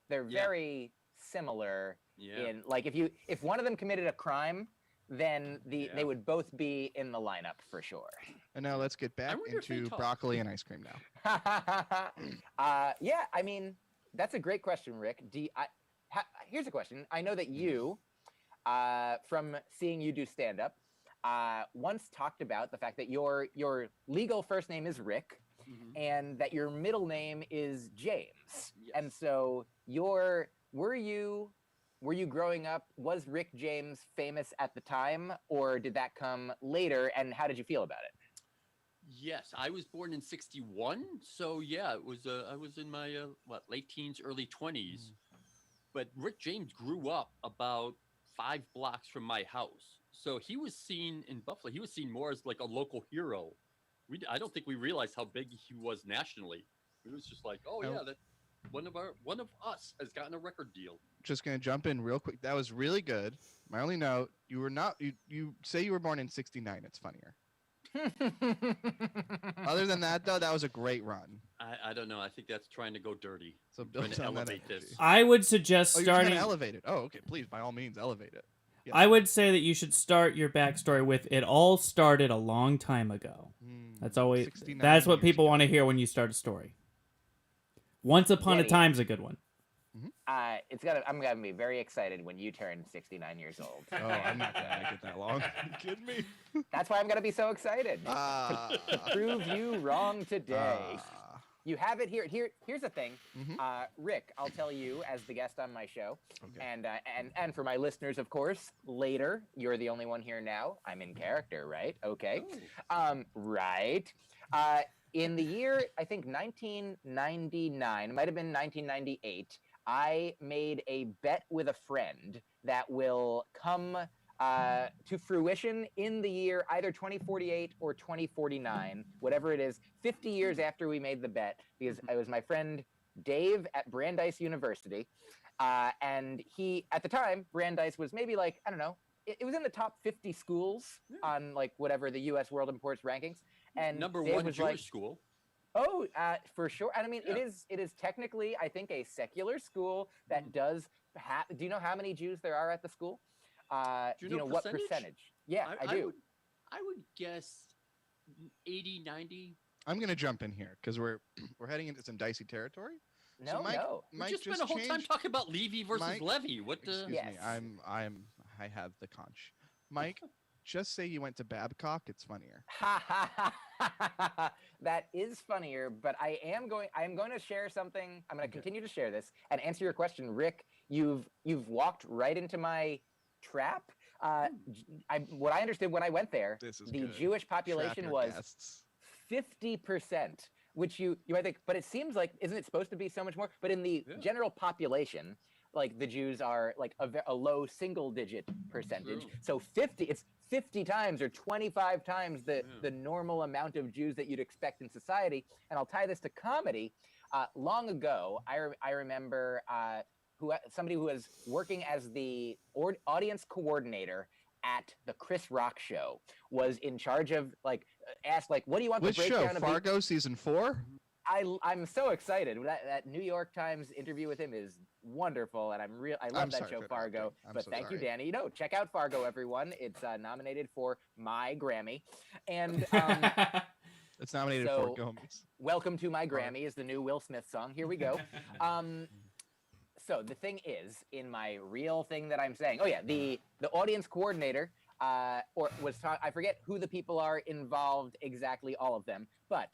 Speaker 3: they're very similar in like if one of them committed a crime, then they would both be in the lineup for sure.
Speaker 1: And now let's get back into broccoli and ice cream now.
Speaker 3: Yeah, I mean, that's a great question, Rick. Here's a question. I know that you, from seeing you do stand-up, once talked about the fact that your legal first name is Rick, and that your middle name is James.
Speaker 4: Yes.
Speaker 3: And so were you growing up, was Rick James famous at the time, or did that come later, and how did you feel about it?
Speaker 4: Yes, I was born in '61, so yeah, it was. I was in my late teens, early 20s. But Rick James grew up about 5 blocks from my house, so he was seen in Buffalo. He was seen more as like a local hero. I don't think we realized how big he was nationally. It was just like, oh yeah, that one of us has gotten a record deal.
Speaker 1: Just gonna jump in real quick. That was really good. My only note: you were not. You say you were born in '69. It's funnier. Other than that, though, that was a great run.
Speaker 4: I don't know. I think that's trying to go dirty.
Speaker 1: So
Speaker 4: trying to
Speaker 1: build on that
Speaker 4: elevate
Speaker 1: energy.
Speaker 4: this.
Speaker 2: I would suggest
Speaker 1: Oh,
Speaker 2: starting.
Speaker 1: you're elevate it. Oh, okay. Please, by all means, elevate it. Yes.
Speaker 2: I would say that you should start your backstory with "It all started a long time ago." That's always.
Speaker 1: 69
Speaker 2: That's what
Speaker 1: years
Speaker 2: people
Speaker 1: ago.
Speaker 2: want to hear when you start a story. Once upon a time's a good one.
Speaker 3: I'm gonna be very excited when you turn 69 years old.
Speaker 1: Oh, I'm not gonna make it that long. Are you kidding me?
Speaker 3: That's why I'm gonna be so excited. Prove you wrong today. You have it here. Here's the thing, Rick. I'll tell you as the guest on my show, and for my listeners, of course. Later, you're the only one here now. I'm in character, right? Okay, right. In the year, I think 1999, it might have been 1998. I made a bet with a friend that will come to fruition in the year either 2048 or 2049, whatever it is, 50 years after we made the bet, because it was my friend Dave at Brandeis University. And he, at the time, Brandeis was maybe like, I don't know, it was in the top 50 schools on like whatever the U.S. World Reports rankings. And
Speaker 4: number
Speaker 3: Dave
Speaker 4: one
Speaker 3: was
Speaker 4: Jewish
Speaker 3: like,
Speaker 4: school.
Speaker 3: Oh, for sure. And I mean, it is technically, I think, a secular school that does do you know how many Jews there are at the school? Do you know what percentage? Yeah, I do.
Speaker 4: I would guess 80, 90.
Speaker 1: I'm gonna jump in here because we're heading into some dicey territory.
Speaker 3: No,
Speaker 1: so Mike,
Speaker 3: no.
Speaker 4: We just spent a whole time talking about Levy versus
Speaker 1: Mike,
Speaker 4: Levy. What the?
Speaker 1: Excuse me. I have the conch. Mike, just say you went to Babcock. It's funnier.
Speaker 3: That is funnier, but I am going to share something. I'm going to continue to share this and answer your question, Rick. You've walked right into my trap. What I understood when I went there, the
Speaker 1: good.
Speaker 3: Jewish population was 50%, which you might think, but it seems like, isn't it supposed to be so much more? But in the general population, like the Jews are like a low single-digit percentage.
Speaker 4: True.
Speaker 3: So it's 50 times or 25 times the normal amount of Jews that you'd expect in society. And I'll tie this to comedy. Long ago, I remember somebody who was working as the audience coordinator at the Chris Rock show was in charge of like asked like, "What do you want
Speaker 1: Which
Speaker 3: the
Speaker 1: show?
Speaker 3: breakdown of?"
Speaker 1: Fargo season 4?
Speaker 3: I'm so excited. That New York Times interview with him is wonderful, and I love
Speaker 1: I'm
Speaker 3: that
Speaker 1: sorry
Speaker 3: show
Speaker 1: for
Speaker 3: Fargo.
Speaker 1: interrupting. I'm
Speaker 3: But
Speaker 1: so
Speaker 3: thank you,
Speaker 1: sorry.
Speaker 3: Danny. Check out Fargo, everyone. It's nominated for my Grammy, and
Speaker 1: It's nominated
Speaker 3: so-
Speaker 1: for Gomes.
Speaker 3: "Welcome to My
Speaker 1: All right.
Speaker 3: Grammy" is the new Will Smith song. Here we go. So the thing is, in my real thing that I'm saying, oh yeah, the audience coordinator, I forget who the people are involved exactly, all of them, but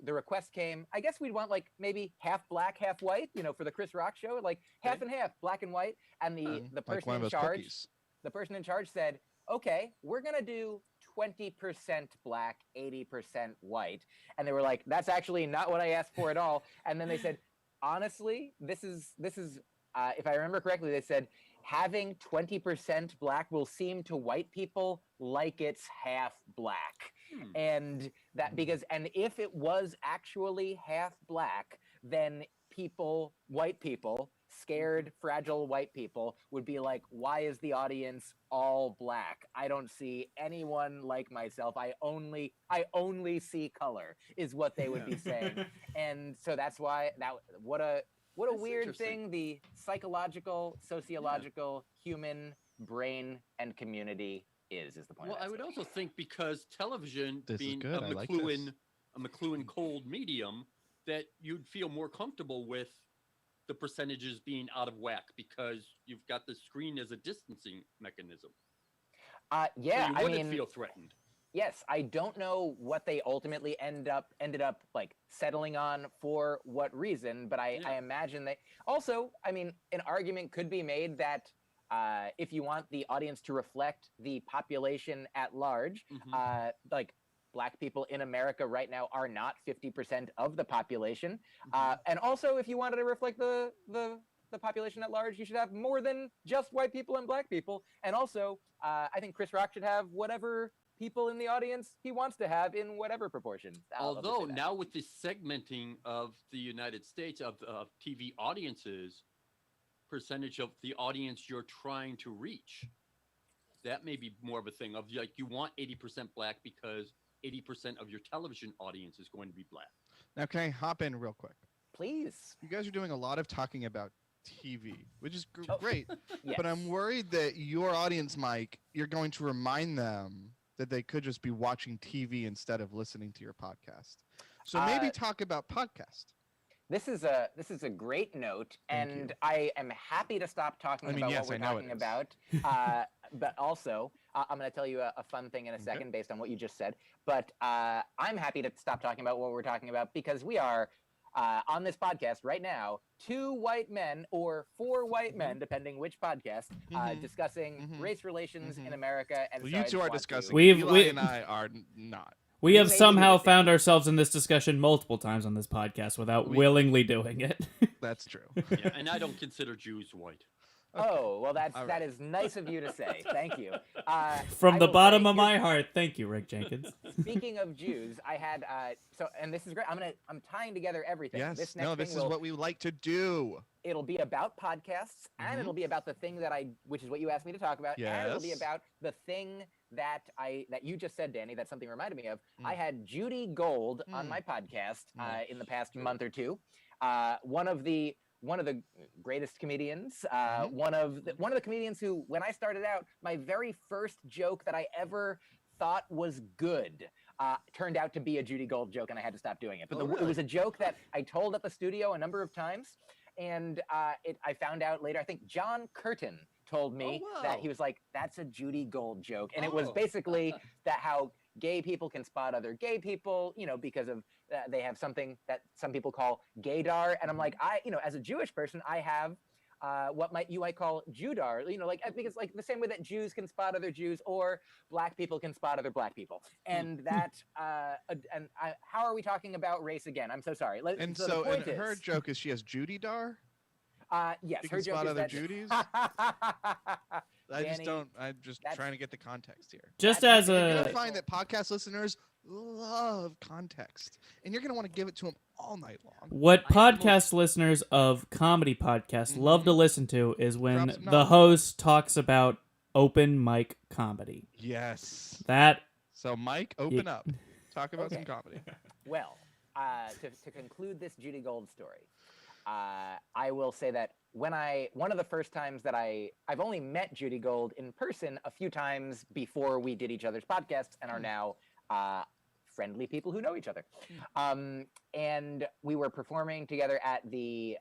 Speaker 3: the request came. I guess we'd want like maybe half black, half white, for the Chris Rock show, like half and half, black and white. And the
Speaker 1: Like
Speaker 3: person
Speaker 1: one of
Speaker 3: in
Speaker 1: those
Speaker 3: charge,
Speaker 1: cookies.
Speaker 3: the person in charge said, "Okay, we're gonna do 20% black, 80% white." And they were like, "That's actually not what I asked for at all." And then they said, "Honestly, this is if I remember correctly, they said having 20% black will seem to white people like it's half black." And and if it was actually half black, then white people, scared, fragile white people would be like, "Why is the audience all black? I don't see anyone like myself. I only see color," is what they would be saying. And so that's why what a
Speaker 4: That's
Speaker 3: weird
Speaker 4: interesting.
Speaker 3: thing the psychological, sociological, human brain and community is the point.
Speaker 4: Well,
Speaker 3: of that
Speaker 4: I would
Speaker 3: story.
Speaker 4: also think because television
Speaker 1: This is
Speaker 4: being
Speaker 1: good.
Speaker 4: a
Speaker 1: I like this.
Speaker 4: McLuhan cold medium, that you'd feel more comfortable with the percentages being out of whack because you've got the screen as a distancing mechanism.
Speaker 3: Yeah,
Speaker 4: so you wouldn't feel threatened.
Speaker 3: Yes, I don't know what they ultimately ended up like settling on for what reason, but I imagine they also, I mean, an argument could be made that if you want the audience to reflect the population at large, like Black people in America right now are not 50% of the population, and also if you wanted to reflect the population at large, you should have more than just white people and Black people, and also I think Chris Rock should have whatever people in the audience he wants to have in whatever proportion.
Speaker 4: Although now with the segmenting of the United States of TV audiences, percentage of the audience you're trying to reach, that may be more of a thing of like you want 80% Black because 80% of your television audience is going to be Black.
Speaker 1: Now, can I hop in real quick?
Speaker 3: Please.
Speaker 1: You guys are doing a lot of talking about TV, which is great,
Speaker 3: Yes.
Speaker 1: but I'm worried that your audience, Myq, you're going to remind them that they could just be watching TV instead of listening to your podcast. So maybe talk about podcast.
Speaker 3: This is a great note, and I am happy to stop talking about what we're talking about. But also, I'm going to tell you a fun thing in a second based on what you just said. But I'm happy to stop talking about what we're talking about because we are on this podcast right now, 2 white men or 4 white men, depending which podcast, discussing race relations in America. And
Speaker 1: Well,
Speaker 3: so
Speaker 1: you
Speaker 3: I
Speaker 1: two
Speaker 3: just
Speaker 1: are
Speaker 3: want to-
Speaker 1: discussing.
Speaker 2: We've-
Speaker 1: Eli
Speaker 2: we-
Speaker 1: and I are not.
Speaker 2: We
Speaker 3: You
Speaker 2: have
Speaker 3: may
Speaker 2: somehow
Speaker 3: need to
Speaker 2: found ourselves in this discussion multiple times on this podcast without willingly doing it.
Speaker 1: That's true.
Speaker 4: Yeah, and I don't consider Jews white.
Speaker 3: Oh, well,
Speaker 1: All
Speaker 3: that
Speaker 1: right.
Speaker 3: is nice of you to say. Thank you.
Speaker 2: From
Speaker 3: I
Speaker 2: the
Speaker 3: will
Speaker 2: bottom
Speaker 3: say
Speaker 2: of my heart, thank you, Rick Jenkins.
Speaker 3: Speaking of Jews, I had and this is great. I'm tying together everything.
Speaker 1: Yes.
Speaker 3: This
Speaker 1: No, this is what we like to do.
Speaker 3: It'll be about podcasts, and it'll be about the thing which is what you asked me to talk about, and it'll be
Speaker 1: Yes.
Speaker 3: about the thing that you just said, Danny. That something reminded me of. I had Judy Gold on my podcast in the past month or two. One of the greatest comedians. One of the comedians who, when I started out, my very first joke that I ever thought was good turned out to be a Judy Gold joke, and I had to stop doing it. But it was a joke that I told at the studio a number of times, and I found out later. I think John Curtin told me that he was like, "That's a Judy Gold joke," and it was basically that how gay people can spot other gay people, because of they have something that some people call gaydar, and I'm like, as a Jewish person, I have what you might call Judar, because like the same way that Jews can spot other Jews or Black people can spot other Black people, and that how are we talking about race again? I'm so sorry.
Speaker 1: And
Speaker 3: so
Speaker 1: so
Speaker 3: the point
Speaker 1: her
Speaker 3: is,
Speaker 1: joke is she has Judy Dar.
Speaker 3: yes,
Speaker 1: You
Speaker 3: her
Speaker 1: can
Speaker 3: joke
Speaker 1: spot
Speaker 3: is
Speaker 1: other
Speaker 3: that
Speaker 1: Judys?
Speaker 3: Danny,
Speaker 1: I'm just trying to get the context here.
Speaker 2: Just
Speaker 3: That's-
Speaker 2: as
Speaker 1: You're
Speaker 2: a
Speaker 1: gonna find that podcast listeners love context, and you're gonna want to give it to them all night long.
Speaker 2: what
Speaker 4: I have
Speaker 2: podcast listeners of comedy podcasts love to listen to is when
Speaker 1: Drop some
Speaker 2: the host talks about open mic comedy.
Speaker 1: Yes.
Speaker 2: That
Speaker 1: So, Mike, open up. Talk about some
Speaker 3: Okay.
Speaker 1: comedy.
Speaker 3: Well, to conclude this Judy Gold story, I will say that one of the first times that I've only met Judy Gold in person a few times before we did each other's podcasts and are now friendly people who know each other. And we were performing together at the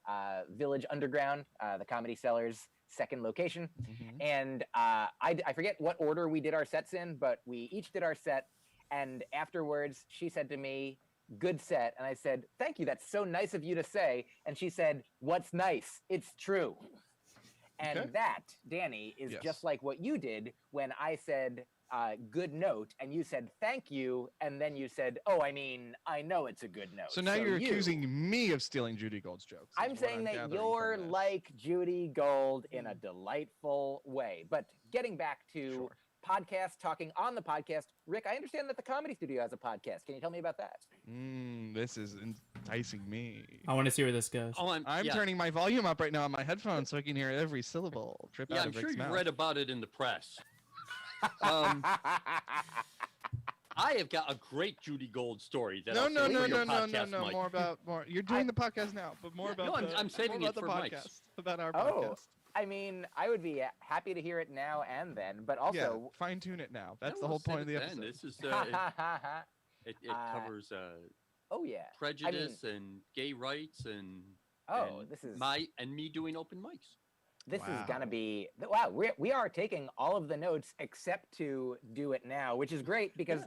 Speaker 3: Village Underground, the Comedy Cellar's second location. And I forget what order we did our sets in, but we each did our set. And afterwards, she said to me, "Good set." And I said, "Thank you. That's so nice of you to say." And she said, "What's nice? It's true." And
Speaker 1: Okay.
Speaker 3: that, Danny, is
Speaker 1: Yes.
Speaker 3: just like what you did when I said, "Good note," and you said, "Thank you." And then you said, "Oh, I mean, I know it's a good note."
Speaker 1: So now you're accusing me of stealing Judy Gold's jokes.
Speaker 3: I'm saying that you're like Judy Gold in a delightful way. But getting back to podcast, talking on the podcast, Rick, I understand that the Comedy Studio has a podcast. Can you tell me about that?
Speaker 1: This is enticing me.
Speaker 2: I want to see where this goes.
Speaker 4: Oh,
Speaker 1: I'm turning my volume up right now on my headphones so I can hear every syllable trip out
Speaker 4: I'm
Speaker 1: of
Speaker 4: sure
Speaker 1: Rick's
Speaker 4: you've
Speaker 1: mouth.
Speaker 4: read about it in the press. I have got a great Judy Gold story that
Speaker 1: No,
Speaker 4: I'll
Speaker 1: no,
Speaker 4: save
Speaker 1: no,
Speaker 4: for your
Speaker 1: no,
Speaker 4: podcast,
Speaker 1: no.
Speaker 4: Mike.
Speaker 1: More. You're doing the podcast now, but more about.
Speaker 4: No, I'm saving
Speaker 1: more
Speaker 4: it
Speaker 1: about
Speaker 4: for
Speaker 1: the
Speaker 4: Mike's.
Speaker 1: podcast. About our
Speaker 3: Oh,
Speaker 1: podcast.
Speaker 3: I mean, I would be happy to hear it now and then, but also
Speaker 1: fine tune it now. That's
Speaker 4: No,
Speaker 1: the whole
Speaker 4: we'll
Speaker 1: point of
Speaker 4: save
Speaker 1: the
Speaker 4: it then.
Speaker 1: episode.
Speaker 4: This is it covers
Speaker 3: oh yeah,
Speaker 4: prejudice and gay rights and
Speaker 3: this is
Speaker 4: me doing open mics.
Speaker 3: This is gonna be wow. We are taking all of the notes except to do it now, which is great because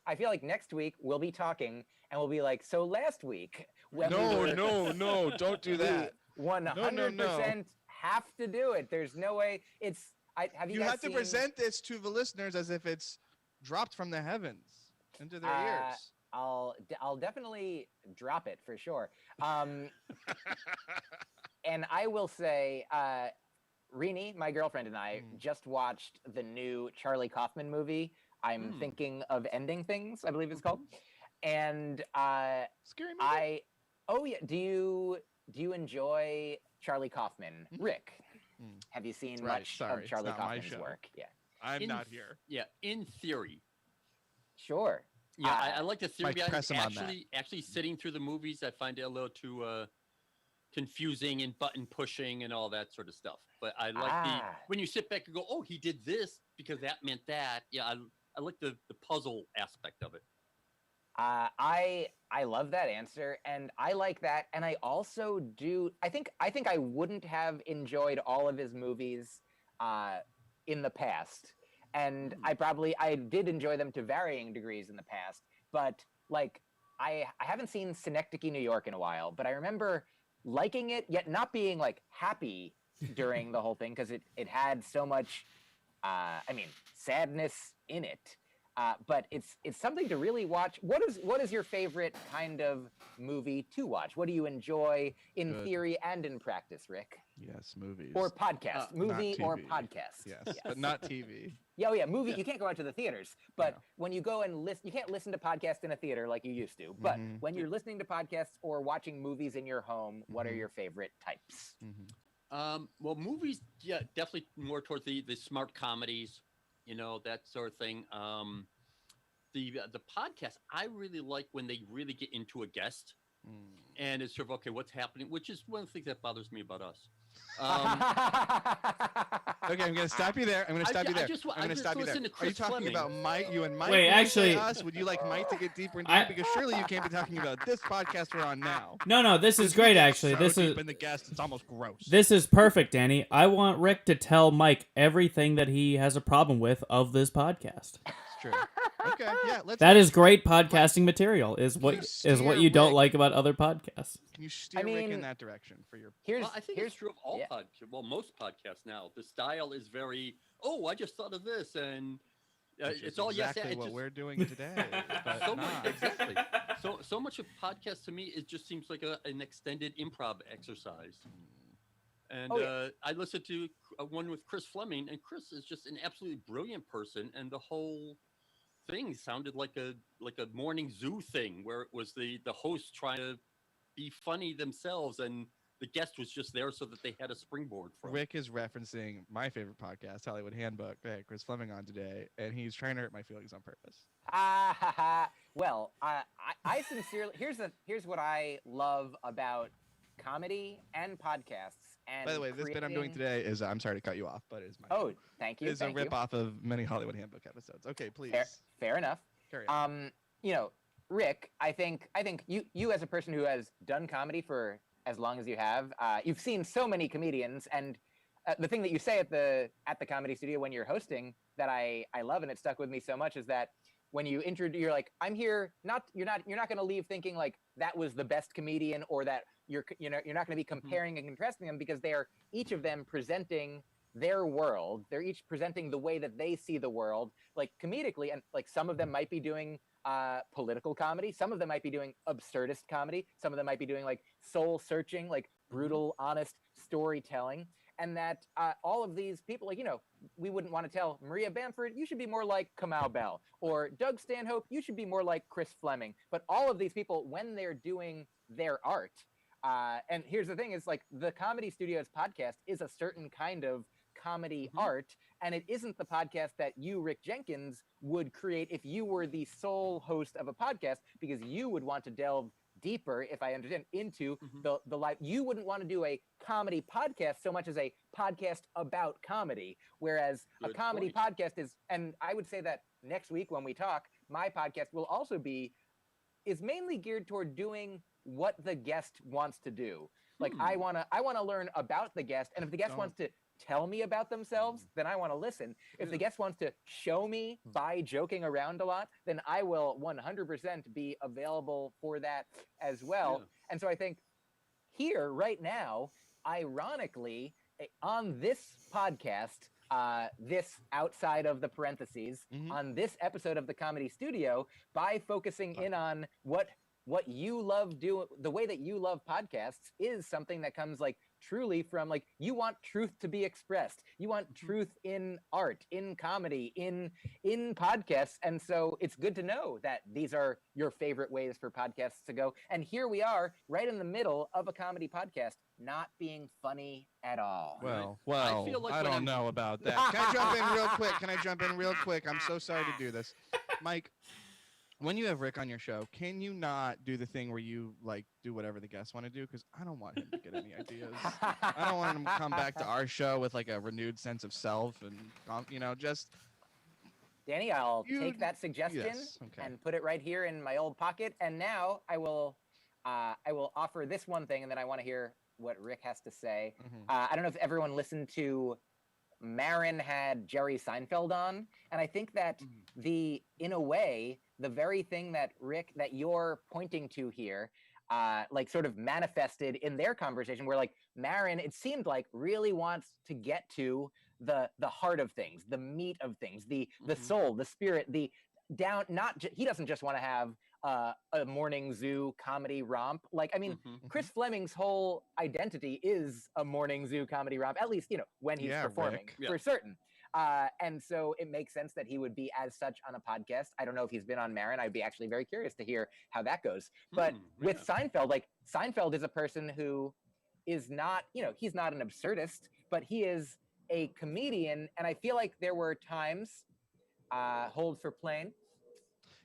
Speaker 3: I feel like next week we'll be talking and we'll be like, so last week. When
Speaker 1: No, don't do that.
Speaker 3: 100% have to do it. There's no way. Have you guys
Speaker 1: have to
Speaker 3: seen-
Speaker 1: present this to the listeners as if it's dropped from the heavens into their ears.
Speaker 3: I'll definitely drop it for sure. And I will say, Rini, my girlfriend, and I just watched the new Charlie Kaufman movie. I'm thinking of ending things, I believe it's called. And
Speaker 1: Scary movie?
Speaker 3: oh yeah, do you enjoy Charlie Kaufman, Rick? Have you seen much of Charlie Kaufman's work? Yeah,
Speaker 1: I'm not here.
Speaker 4: Yeah, in theory.
Speaker 3: Sure.
Speaker 4: Yeah, I like the theory.
Speaker 1: Mike, press him on that.
Speaker 4: Actually, sitting through the movies, I find it a little too confusing and button pushing and all that sort of stuff. But I like when you sit back and go, "Oh, he did this because that meant that." Yeah, I like the puzzle aspect of it.
Speaker 3: I love that answer, and I like that, and I also do. I think I wouldn't have enjoyed all of his movies in the past, and I did enjoy them to varying degrees in the past. But like I haven't seen Synecdoche, New York in a while, but I remember liking it, yet not being like happy during the whole thing because it had so much, sadness in it. But it's something to really watch. What is your favorite kind of movie to watch? What do you enjoy in theory and in practice, Rick?
Speaker 1: Yes, movies.
Speaker 3: Or podcast. Movie or
Speaker 1: TV.
Speaker 3: podcast.
Speaker 1: Yes, but not TV.
Speaker 3: Yeah, movie. Yeah. You can't go out to the theaters, but when you go and listen, you can't listen to podcasts in a theater like you used to. But when you're listening to podcasts or watching movies in your home, what are your favorite types?
Speaker 4: Well, movies, definitely more towards the smart comedies, that sort of thing. The podcast, I really like when they really get into a guest, and it's sort of okay, what's happening, which is one of the things that bothers me about us.
Speaker 1: Okay, I'm gonna stop you there. I'm gonna stop you there. I'm gonna stop you there. Are you talking about Mike? You and Mike?
Speaker 2: Wait, actually,
Speaker 1: us? Would you like Mike to get deeper into it? Because surely you can't be talking about this podcast we're on now.
Speaker 2: No, this is great. Actually,
Speaker 1: so
Speaker 2: this
Speaker 1: deep
Speaker 2: is
Speaker 1: in the guest. It's almost gross.
Speaker 2: This is perfect, Danny. I want Rick to tell Mike everything that he has a problem with of this podcast.
Speaker 1: It's true. Okay, yeah.
Speaker 2: That is great podcasting material. Is what you don't
Speaker 1: Rick.
Speaker 2: like about other podcasts.
Speaker 1: Can you steer Rick in that direction for your?
Speaker 4: I think it's true of all podcasts. Well, most podcasts now. The style is very. Oh, I just thought of this, and it's all
Speaker 1: exactly what we're doing today. But
Speaker 4: so much, exactly. So much of podcast to me, it just seems like an extended improv exercise. And I listened to one with Chris Fleming, and Chris is just an absolutely brilliant person, and the whole thing sounded like a morning zoo thing where it was the host trying to be funny themselves and The guest was just there so that they had a springboard from.
Speaker 1: Rick is referencing my favorite podcast, Hollywood Handbook, that had Chris Fleming on today, and he's trying to hurt my feelings on purpose.
Speaker 3: Well, I sincerely here's what I love about comedy and podcasts. And
Speaker 1: By the way, this bit I'm doing today is I'm sorry to cut you off, but it's my
Speaker 3: Oh, thank you.
Speaker 1: It's a rip off of many Hollywood Handbook episodes. Okay, please.
Speaker 3: Fair enough.
Speaker 1: Carry on.
Speaker 3: You know, Rick, I think you as a person who has done comedy for as long as you have, you've seen so many comedians, and the thing that you say at the comedy studio when you're hosting that I love and it stuck with me so much is that when you you're like, I'm here, you're not going to leave thinking like that was the best comedian, or that you're not going to be comparing and contrasting them, because they're each of them presenting their world. They're each presenting the way that they see the world, like comedically, and like some of them might be doing political comedy, some of them might be doing absurdist comedy, some of them might be doing like soul searching, like brutal, honest storytelling. And that all of these people, like, we wouldn't want to tell Maria Bamford, you should be more like Kamau Bell, or Doug Stanhope, you should be more like Chris Fleming. But all of these people, when they're doing their art, and here's the thing, is like the Comedy Studios podcast is a certain kind of comedy art, and it isn't the podcast that you, Rick Jenkins, would create if you were the sole host of a podcast, because you would want to delve deeper, if I understand, into the life. You wouldn't want to do a comedy podcast so much as a podcast about comedy, whereas a comedy podcast is, and I would say that next week when we talk, my podcast will also is mainly geared toward doing what the guest wants to do. Like I want to learn about the guest, and if the guest wants to tell me about themselves, then I want to listen. If the guest wants to show me by joking around a lot, then I will 100% be available for that as well. And so I think here right now, ironically, on this podcast, this outside of the parentheses, on this episode of the Comedy Studio, by focusing in on what you love doing, the way that you love podcasts is something that comes like truly from like, you want truth to be expressed. You want truth in art, in comedy, in podcasts. And so it's good to know that these are your favorite ways for podcasts to go. And here we are right in the middle of a comedy podcast, not being funny at all.
Speaker 1: Well,
Speaker 4: I feel like
Speaker 1: I don't know about that. Can I jump in real quick? I'm so sorry to do this. Mike, when you have Rick on your show, can you not do the thing where you like do whatever the guests want to do? Because I don't want him to get any ideas. I don't want him to come back to our show with like a renewed sense of self and just.
Speaker 3: Danny, I'll take that suggestion and put it right here in my old pocket. And now I will offer this one thing, and then I want to hear what Rick has to say. I don't know if everyone listened to Marin had Jerry Seinfeld on, and I think that in a way, the very thing that Rick, that you're pointing to here, like sort of manifested in their conversation, where like Marin, it seemed like, really wants to get to the heart of things, the meat of things, the soul, the spirit, the down. He doesn't just want to have a morning zoo comedy romp. Like, I mean, Chris Fleming's whole identity is a morning zoo comedy romp, at least, when he's performing, for certain. And so it makes sense that he would be as such on a podcast. I don't know if he's been on Marin. I'd be actually very curious to hear how that goes. But with Seinfeld, like Seinfeld is a person who is not, he's not an absurdist, but he is a comedian. And I feel like there were times, hold for plane.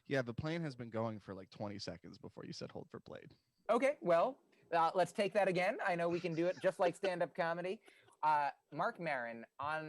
Speaker 1: Yeah, the plane has been going for like 20 seconds before you said hold for plane.
Speaker 3: Okay, well, let's take that again. I know we can do it just like stand-up comedy. Mark Maron,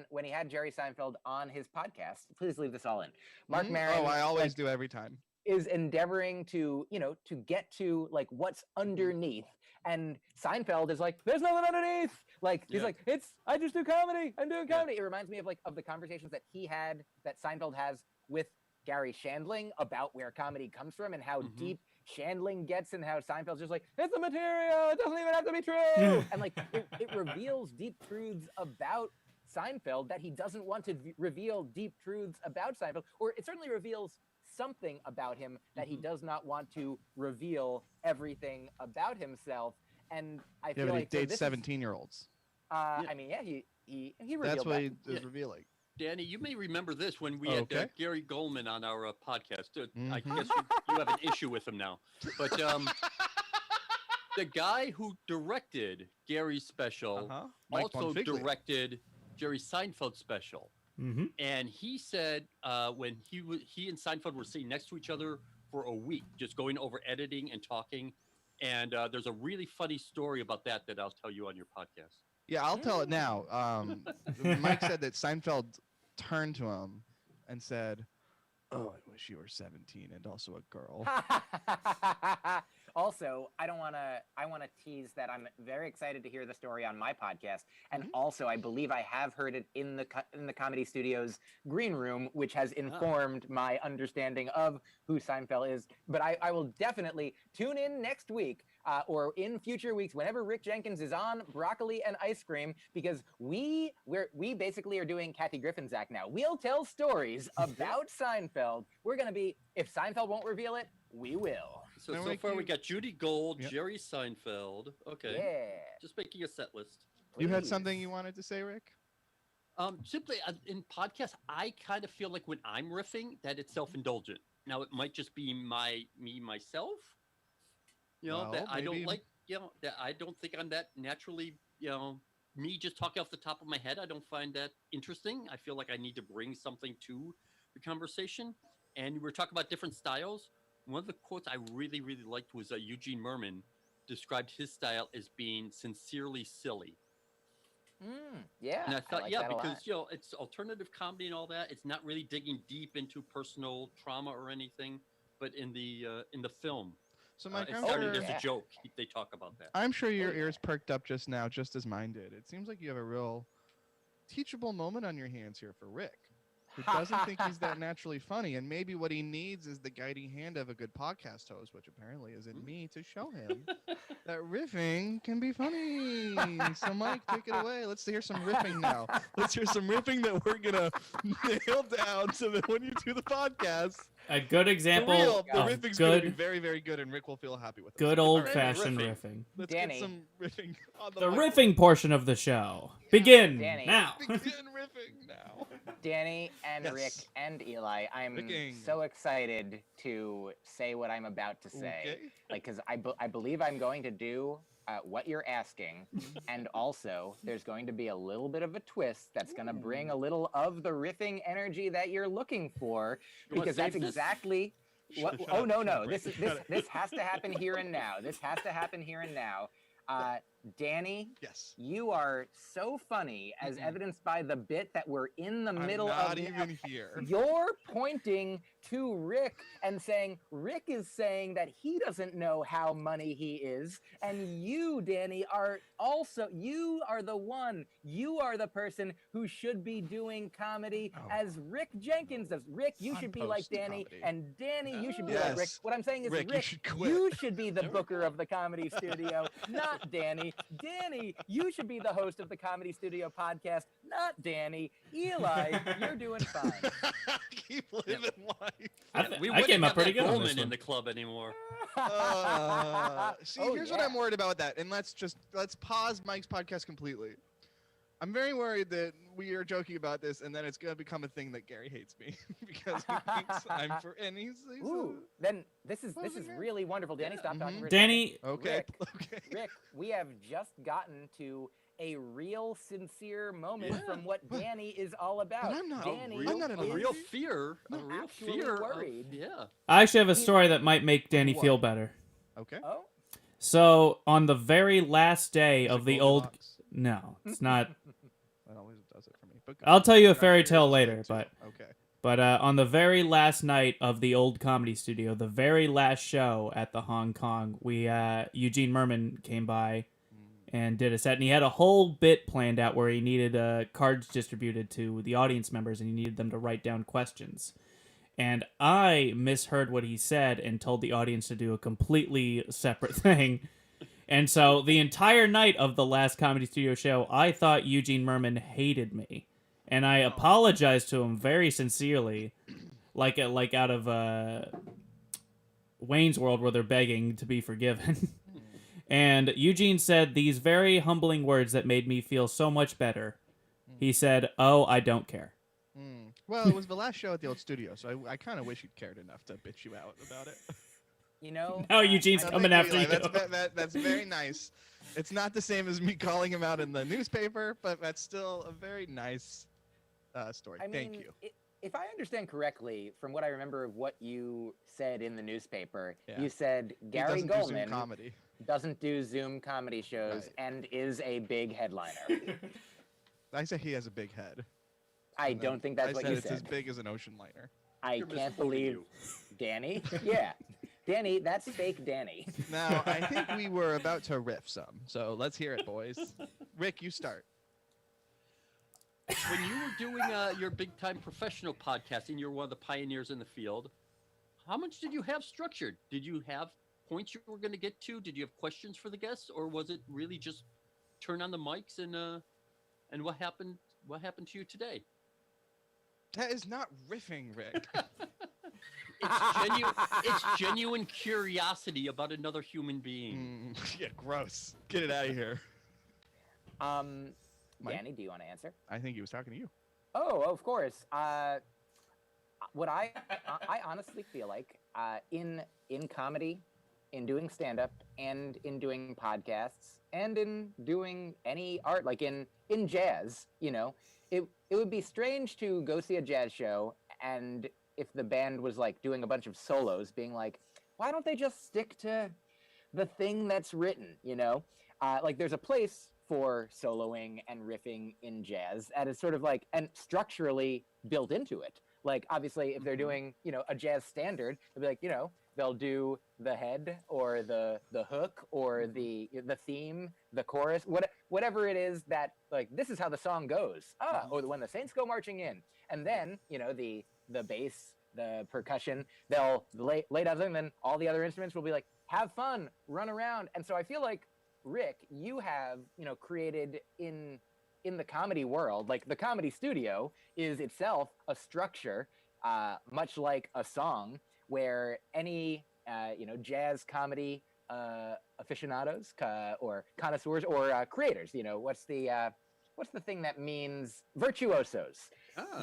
Speaker 3: when he had Jerry Seinfeld on his podcast, please leave this all in. Mark Maron.
Speaker 1: Oh, I always do every time.
Speaker 3: Is endeavoring to, to get to like what's underneath. And Seinfeld is like, there's nothing underneath. Like, he's like, I just do comedy. I'm doing comedy. It reminds me of the conversations that that Seinfeld has with Gary Shandling about where comedy comes from and how deep Shandling gets, and how Seinfeld's just like, it's the material, it doesn't even have to be true. And like it reveals deep truths about Seinfeld that he doesn't want to reveal deep truths about Seinfeld, or it certainly reveals something about him that he does not want to reveal everything about himself. And I feel like
Speaker 1: he dates 17-year-olds.
Speaker 3: I mean, he revealed
Speaker 1: that's what
Speaker 3: that.
Speaker 1: he is revealing.
Speaker 4: Danny, you may remember this when we had Gary Goldman on our podcast. I guess you have an issue with him now. But the guy who directed Gary's special
Speaker 1: Mike
Speaker 4: also
Speaker 1: Bonfiglia.
Speaker 4: directed Jerry Seinfeld's special.
Speaker 2: Mm-hmm.
Speaker 4: And he said when he and Seinfeld were sitting next to each other for a week, just going over editing and talking. And there's a really funny story about that I'll tell you on your podcast.
Speaker 1: Yeah, I'll tell it now. Mike said that Seinfeld turned to him and said, "Oh, I wish you were 17 and also a girl."
Speaker 3: Also, I want to tease that I'm very excited to hear the story on my podcast, and also I believe I have heard it in the Comedy Studios green room, which has informed my understanding of who Seinfeld is. But I will definitely tune in next week or in future weeks whenever Rick Jenkins is on Broccoli and Ice Cream, because we basically are doing Kathy Griffin's act now. We'll tell stories about Seinfeld. We're gonna be, if Seinfeld won't reveal it, we will.
Speaker 4: So far we got Judy Gold,
Speaker 1: Yep.
Speaker 4: Jerry Seinfeld. Okay.
Speaker 3: Yeah.
Speaker 4: Just making a set list.
Speaker 1: You had
Speaker 3: Please.
Speaker 1: something you wanted to say, Rick?
Speaker 4: Simply in podcasts, I kind of feel like when I'm riffing that it's self-indulgent. Now it might just be myself. You know,
Speaker 1: Well,
Speaker 4: that I don't
Speaker 1: maybe-
Speaker 4: like, that I don't think I'm that naturally, me just talking off the top of my head. I don't find that interesting. I feel like I need to bring something to the conversation. And we're talking about different styles. One of the quotes I really, really liked was Eugene Merman described his style as being sincerely silly.
Speaker 3: Yeah.
Speaker 4: And I thought,
Speaker 3: like that a lot.
Speaker 4: because, it's alternative comedy and all that. It's not really digging deep into personal trauma or anything, but in the film,
Speaker 1: So, Mike,
Speaker 4: it
Speaker 1: I'm
Speaker 4: started
Speaker 1: sure,
Speaker 4: as
Speaker 3: yeah.
Speaker 4: a joke. They talk about that.
Speaker 1: I'm sure your ears perked up just now, just as mine did. It seems like you have a real teachable moment on your hands here for Rick, who doesn't think he's that naturally funny, and maybe what he needs is the guiding hand of a good podcast host, which apparently is in me, to show him that riffing can be funny. So, Mike, take it away. Let's hear some riffing now. Let's hear some riffing that we're gonna nail down, so that when you do the podcast,
Speaker 2: A good
Speaker 1: the
Speaker 2: example
Speaker 1: the
Speaker 2: of
Speaker 1: riffing's gonna be
Speaker 2: good,
Speaker 1: very, very good, and Rick will feel happy with us.
Speaker 2: good
Speaker 1: All right,
Speaker 2: old-fashioned
Speaker 4: riffing.
Speaker 2: riffing.
Speaker 1: Let's
Speaker 3: Danny.
Speaker 1: get some riffing on
Speaker 2: The
Speaker 1: mic.
Speaker 2: riffing portion of the show. Begin
Speaker 3: Danny.
Speaker 2: now.
Speaker 1: Begin riffing now.
Speaker 3: Danny and
Speaker 1: Yes.
Speaker 3: Rick and Eli, I'm
Speaker 1: Ricking.
Speaker 3: so excited to say what I'm about to say.
Speaker 1: Okay.
Speaker 3: Like, because I believe I'm going to do what you're asking, and also there's going to be a little bit of a twist that's going to bring a little of the riffing energy that you're looking for,
Speaker 4: You wanna
Speaker 3: because that's
Speaker 4: save this?
Speaker 3: exactly what.
Speaker 1: Shut
Speaker 3: Oh
Speaker 1: up,
Speaker 3: no,
Speaker 1: shut
Speaker 3: no,
Speaker 1: up,
Speaker 3: this
Speaker 1: Rick.
Speaker 3: is this
Speaker 1: Shut up.
Speaker 3: this has to happen here and now. This has to happen here and now. Danny,
Speaker 1: Yes.
Speaker 3: you are so funny, as evidenced by the bit that we're in the middle
Speaker 1: I'm
Speaker 3: of
Speaker 1: not
Speaker 3: now.
Speaker 1: even here.
Speaker 3: You're pointing to Rick and saying Rick is saying that he doesn't know how money he is, and you, Danny, are also, you are the one, you are the person who should be doing comedy
Speaker 1: Oh.
Speaker 3: as Rick Jenkins does. Rick, you
Speaker 1: I'm
Speaker 3: should be like
Speaker 1: post
Speaker 3: Danny,
Speaker 1: comedy.
Speaker 3: and Danny, you should be like Rick.
Speaker 1: Yes.
Speaker 3: What I'm saying is,
Speaker 1: Rick,
Speaker 3: Rick,
Speaker 1: you should quit.
Speaker 3: you should be the booker of the Comedy Studio, not Danny. Danny, you should be the host of the Comedy Studio podcast, not Danny. Eli, you're doing fine.
Speaker 1: Keep living life.
Speaker 4: We
Speaker 2: I
Speaker 4: wouldn't
Speaker 2: came up
Speaker 4: have
Speaker 2: pretty
Speaker 4: that
Speaker 2: good on
Speaker 4: Goldman
Speaker 2: this
Speaker 4: in
Speaker 2: one.
Speaker 4: the club anymore.
Speaker 1: See,
Speaker 3: Oh,
Speaker 1: here's what
Speaker 3: yeah.
Speaker 1: I'm worried about with that, and let's pause Mike's podcast completely. I'm very worried that we are joking about this, and then it's gonna become a thing that Gary hates me because he thinks I'm for, and he's
Speaker 3: Ooh, then this is
Speaker 1: Well, yeah.
Speaker 3: really wonderful. Danny, stop talking for a
Speaker 2: Danny,
Speaker 1: okay,
Speaker 3: Rick.
Speaker 1: okay.
Speaker 3: Rick, we have just gotten to a real sincere moment
Speaker 4: Yeah.
Speaker 3: from what Danny is all about.
Speaker 1: But I'm not-
Speaker 3: Danny
Speaker 1: I'm not in
Speaker 4: a
Speaker 1: a
Speaker 4: real
Speaker 1: hurry.
Speaker 4: fear. A
Speaker 3: I'm
Speaker 4: real
Speaker 3: actually
Speaker 4: fear.
Speaker 3: worried.
Speaker 4: Yeah.
Speaker 2: I actually have a story that might make Danny
Speaker 1: What?
Speaker 2: feel better.
Speaker 1: Okay.
Speaker 3: Oh,
Speaker 2: So, on the very last day
Speaker 1: Is
Speaker 2: of
Speaker 1: it
Speaker 2: the old...
Speaker 1: Goldilocks?
Speaker 2: No, it's not.
Speaker 1: That always does it for me. But
Speaker 2: I'll tell you a
Speaker 1: I'm
Speaker 2: fairy
Speaker 1: curious
Speaker 2: tale
Speaker 1: to
Speaker 2: later,
Speaker 1: too.
Speaker 2: but
Speaker 1: okay.
Speaker 2: But on the very last night of the old Comedy Studio, the very last show at the Hong Kong, we Eugene Merman came by and did a set, and he had a whole bit planned out where he needed cards distributed to the audience members, and he needed them to write down questions. And I misheard what he said and told the audience to do a completely separate thing. And so the entire night of the last Comedy Studio show, I thought Eugene Merman hated me. And I apologized to him very sincerely, like out of Wayne's World where they're begging to be forgiven. And Eugene said these very humbling words that made me feel so much better. He said, "Oh, I don't care."
Speaker 1: Well, it was the last show at the old studio, so I kind of wish you'd cared enough to bitch you out about it.
Speaker 3: You know.
Speaker 2: Now Eugene's
Speaker 1: No,
Speaker 2: coming
Speaker 1: thank you,
Speaker 2: after
Speaker 1: Eli.
Speaker 2: you.
Speaker 1: That's very nice. It's not the same as me calling him out in the newspaper, but that's still a very nice story.
Speaker 3: I mean,
Speaker 1: Thank you.
Speaker 3: If I understand correctly, from what I remember of what you said in the newspaper,
Speaker 1: Yeah.
Speaker 3: you said
Speaker 1: He
Speaker 3: Gary
Speaker 1: doesn't do Zoom
Speaker 3: Goldman
Speaker 1: comedy.
Speaker 3: doesn't do Zoom comedy shows
Speaker 1: Right.
Speaker 3: and is a big headliner.
Speaker 1: I say he has a big head.
Speaker 3: I
Speaker 1: And then
Speaker 3: don't think that's
Speaker 1: I
Speaker 3: what
Speaker 1: said
Speaker 3: you
Speaker 1: it's
Speaker 3: said.
Speaker 1: as big as an ocean liner.
Speaker 3: I
Speaker 4: You're
Speaker 3: can't
Speaker 4: misquoting
Speaker 3: believe
Speaker 4: you.
Speaker 3: Danny. Yeah, Danny, that's fake Danny.
Speaker 1: Now, I think we were about to riff some, so let's hear it, boys. Rick, you start.
Speaker 4: When you were doing your big time professional podcasting, you were one of the pioneers in the field. How much did you have structured? Did you have points you were going to get to? Did you have questions for the guests, or was it really just turn on the mics and what happened? What happened to you today?
Speaker 1: That is not riffing, Rick.
Speaker 4: It's genuine curiosity about another human being.
Speaker 1: Yeah, gross. Get it out of here. Mike?
Speaker 3: Danny, do you want to answer?
Speaker 1: I think he was talking to you.
Speaker 3: Oh, of course. What I honestly feel like in comedy, in doing stand up, and in doing podcasts, and in doing any art, like in jazz, you know, it would be strange to go see a jazz show and if the band was like doing a bunch of solos, being like, why don't they just stick to the thing that's written, you know? Like there's a place for soloing and riffing in jazz that is sort of like, and structurally built into it. Like obviously if they're doing, you know, a jazz standard, they'll be like, you know, they'll do the head or the hook or the theme, the chorus, whatever it is that like, this is how the song goes. Or when the Saints go marching in. And then, you know, the bass, the percussion, they'll lay down something, and then all the other instruments will be like, have fun, run around. And so I feel like, Rick, you have, you know, created in the comedy world, like the comedy studio is itself a structure, much like a song, where any, you know, jazz comedy aficionados or connoisseurs or creators, you know, what's the thing that means virtuosos?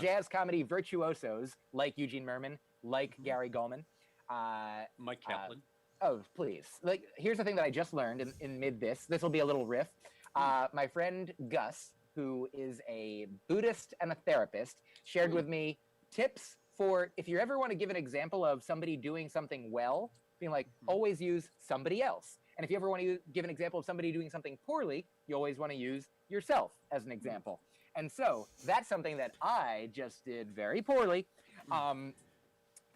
Speaker 3: Jazz comedy virtuosos like Eugene Merman, like Gary Goldman.
Speaker 4: Myq Kaplan.
Speaker 3: Oh, please. Like, here's the thing that I just learned in mid this. This will be a little riff. My friend Gus, who is a Buddhist and a therapist, shared with me tips for if you ever want to give an example of somebody doing something well, being like, always use somebody else. And if you ever want to give an example of somebody doing something poorly, you always want to use yourself as an example. And so that's something that I just did very poorly.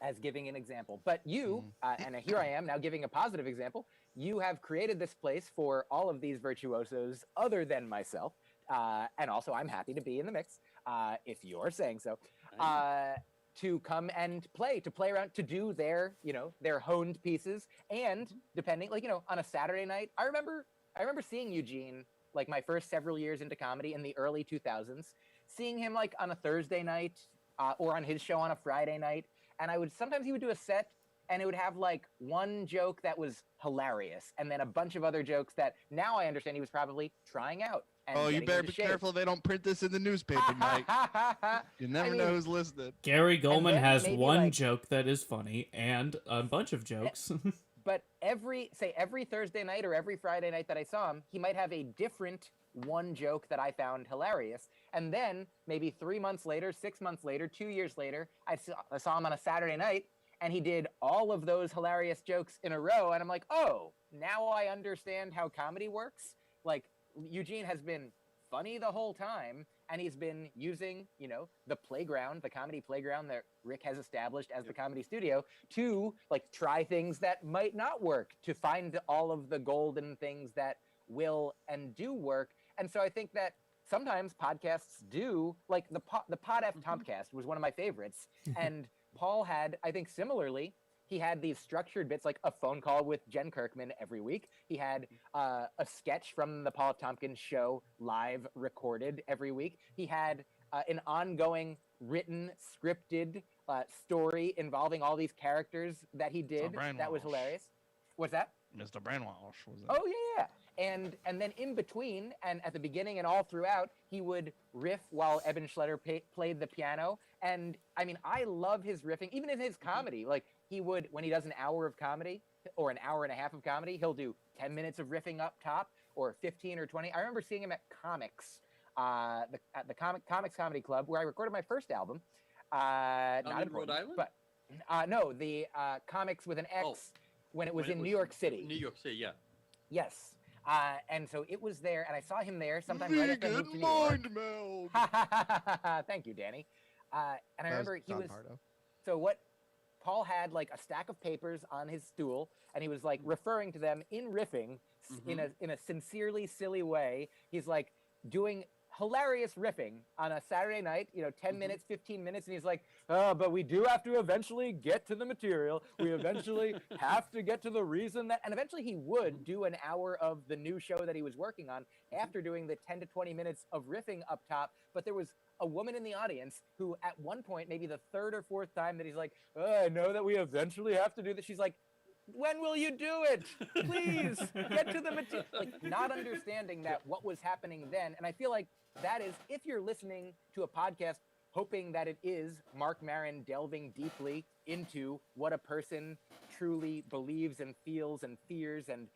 Speaker 3: As giving an example. But you, and here I am now giving a positive example, you have created this place for all of these virtuosos other than myself. And also I'm happy to be in the mix, if you're saying so, to come and play around, to do their, you know, their honed pieces. And depending, like, you know, on a Saturday night, I remember seeing Eugene, like my first several years into comedy in the early 2000s, seeing him like on a Thursday night or on his show on a Friday night. And sometimes he would do a set and it would have like one joke that was hilarious and then a bunch of other jokes that now I understand he was probably trying out. And
Speaker 1: you better be careful they don't print this in the newspaper, Mike. You never know who's listening.
Speaker 2: Gary Goldman has one
Speaker 3: like,
Speaker 2: joke that is funny and a bunch of jokes.
Speaker 3: But every Thursday night or every Friday night that I saw him, he might have a different one joke that I found hilarious. And then maybe 3 months later, 6 months later, 2 years later, I saw him on a Saturday night and he did all of those hilarious jokes in a row. And I'm like, oh, now I understand how comedy works. Like Eugene has been funny the whole time and he's been using, you know, the playground, the comedy playground that Rick has established as the comedy studio to like try things that might not work, to find all of the golden things that will and do work. And so I think that sometimes podcasts do, like the Pod F Tomcast was one of my favorites. And Paul had, I think similarly, he had these structured bits, like a phone call with Jen Kirkman every week. He had a sketch from the Paul F. Tompkins show live recorded every week. He had an ongoing written, scripted story involving all these characters that he did. That was hilarious. What's that?
Speaker 1: Mr. Brainwash was it?
Speaker 3: Oh, yeah. And then in between and at the beginning and all throughout, he would riff while Eben Schletter played the piano. And I mean, I love his riffing, even in his comedy. Like he would, when he does an hour of comedy, or an hour and a half of comedy, he'll do 10 minutes of riffing up top or 15 or 20. I remember seeing him at Comics, at the Comics Comedy Club, where I recorded my first album. Not
Speaker 4: in Rhode Island?
Speaker 3: but no, the Comics with an X,
Speaker 4: Oh,
Speaker 3: when it was in New York City.
Speaker 4: New York City, yeah.
Speaker 3: Yes. And so it was there, and I saw him there sometime right after I moved to
Speaker 1: Vegan
Speaker 3: New York.
Speaker 1: mind meld.
Speaker 3: Thank you, Danny. And I
Speaker 1: That was
Speaker 3: remember he
Speaker 1: Don
Speaker 3: was.
Speaker 1: Pardo.
Speaker 3: So what? Paul had like a stack of papers on his stool, and he was like referring to them in riffing in a sincerely silly way. He's like doing hilarious riffing on a Saturday night, 10 minutes, 15 minutes, and he's like, but we do have to eventually get to the material. We eventually have to get to the reason that, and eventually he would do an hour of the new show that he was working on after doing the 10 to 20 minutes of riffing up top. But there was a woman in the audience who at one point, maybe the third or fourth time that he's like, I know that we eventually have to do this. She's like, when will you do it? Please get to the material. Like, not understanding that what was happening then. And I feel like that is, if you're listening to a podcast hoping that it is Mark Maron delving deeply into what a person truly believes and feels and fears and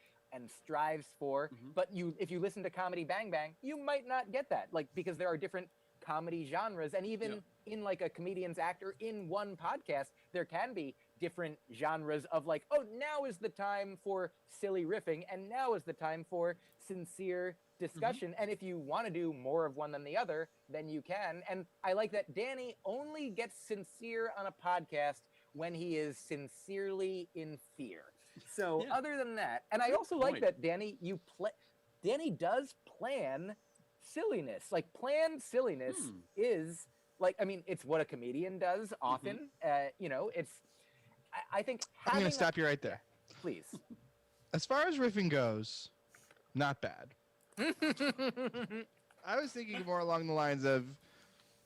Speaker 3: strives for, but if you listen to Comedy Bang Bang, you might not get that, like, because there are different comedy genres, and even in like a comedian's act or in one podcast, there can be different genres of like, oh, now is the time for silly riffing, and now is the time for sincere discussion. And if you want to do more of one than the other, then you can. And I like that Danny only gets sincere on a podcast when he is sincerely in fear. So other than that, and I also like that Danny, Danny does plan silliness. Like, planned silliness is like, I mean, it's what a comedian does often. It's, I think
Speaker 1: I'm going to stop you right there.
Speaker 3: Please.
Speaker 1: As far as riffing goes, not bad. I was thinking more along the lines of,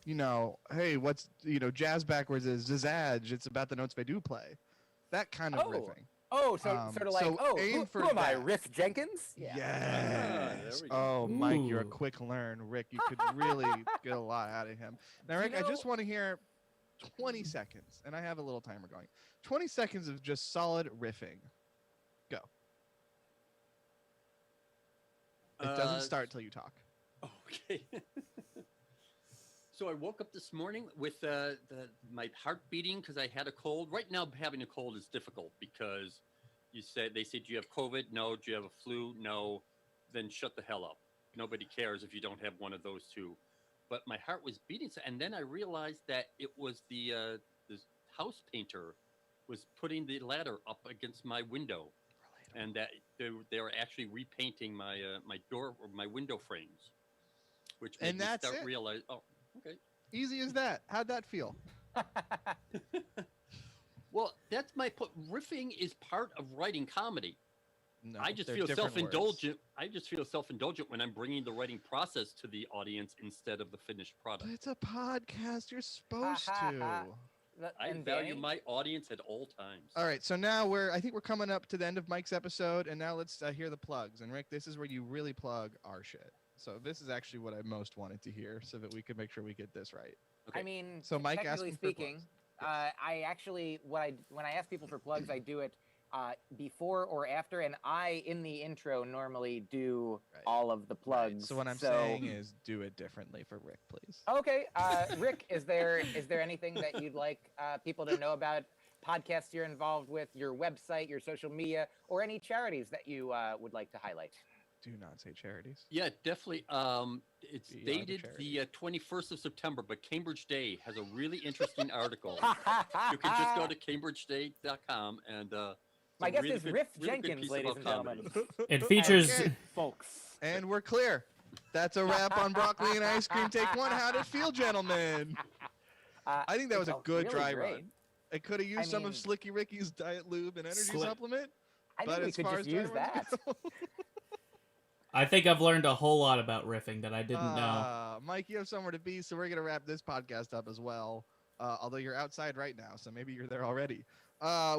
Speaker 1: hey, what's, jazz backwards is zazage. It's about the notes they do play. That kind of riffing.
Speaker 3: Oh, so sort of like, who am I, Rick Jenkins?
Speaker 1: Yeah.
Speaker 3: Yes.
Speaker 1: There we go. Myq, you're a quick learn. Rick, you could really get a lot out of him. Now, Rick, I just want to hear 20 seconds, and I have a little timer going. 20 seconds of just solid riffing. Go. It doesn't start till you talk.
Speaker 4: Okay. So I woke up this morning with my heart beating because I had a cold. Right now, having a cold is difficult because they said, do you have COVID? No. Do you have a flu? No. Then shut the hell up. Nobody cares if you don't have one of those two. But my heart was beating, and then I realized that it was the house painter was putting the ladder up against my window, and that they were actually repainting my my door or my window frames, which made me start realize. Oh, okay.
Speaker 1: Easy as that. How'd that feel?
Speaker 4: Well, that's my point. Riffing is part of writing comedy.
Speaker 1: No,
Speaker 4: I just feel self-indulgent. I just feel self-indulgent when I'm bringing the writing process to the audience instead of the finished product.
Speaker 1: But it's a podcast. You're supposed to.
Speaker 4: I value my audience at all times.
Speaker 1: All right, so now I think we're coming up to the end of Myq's episode, and now let's hear the plugs. And Rick, this is where you really plug our shit. So this is actually what I most wanted to hear, so that we can make sure we get this right.
Speaker 3: Okay. I mean,
Speaker 1: so Myq,
Speaker 3: technically speaking, I actually when I ask people for plugs, I do it before or after, and I in the intro normally do all of the plugs.
Speaker 1: Right. So what I'm saying is, do it differently for Rick, please.
Speaker 3: Okay, Rick, is there anything that you'd like people to know about podcasts you're involved with, your website, your social media, or any charities that you would like to highlight?
Speaker 1: Do not say charities.
Speaker 4: Yeah, definitely. It's dated the 21st of September, but Cambridge Day has a really interesting article. You can just go to cambridgeday.com and
Speaker 3: my guest is Riff Jenkins, ladies and gentlemen.
Speaker 2: It features
Speaker 3: folks.
Speaker 1: And we're clear. That's a wrap on Broccoli and Ice Cream. Take one. How'd it feel, gentlemen? I think that was a good dry run. It could have used some of Slicky Ricky's Diet Lube and energy supplement.
Speaker 3: I think we could just use that.
Speaker 2: I think I've learned a whole lot about riffing that I didn't know.
Speaker 1: Myq, you have somewhere to be, so we're going to wrap this podcast up as well. Although you're outside right now, so maybe you're there already.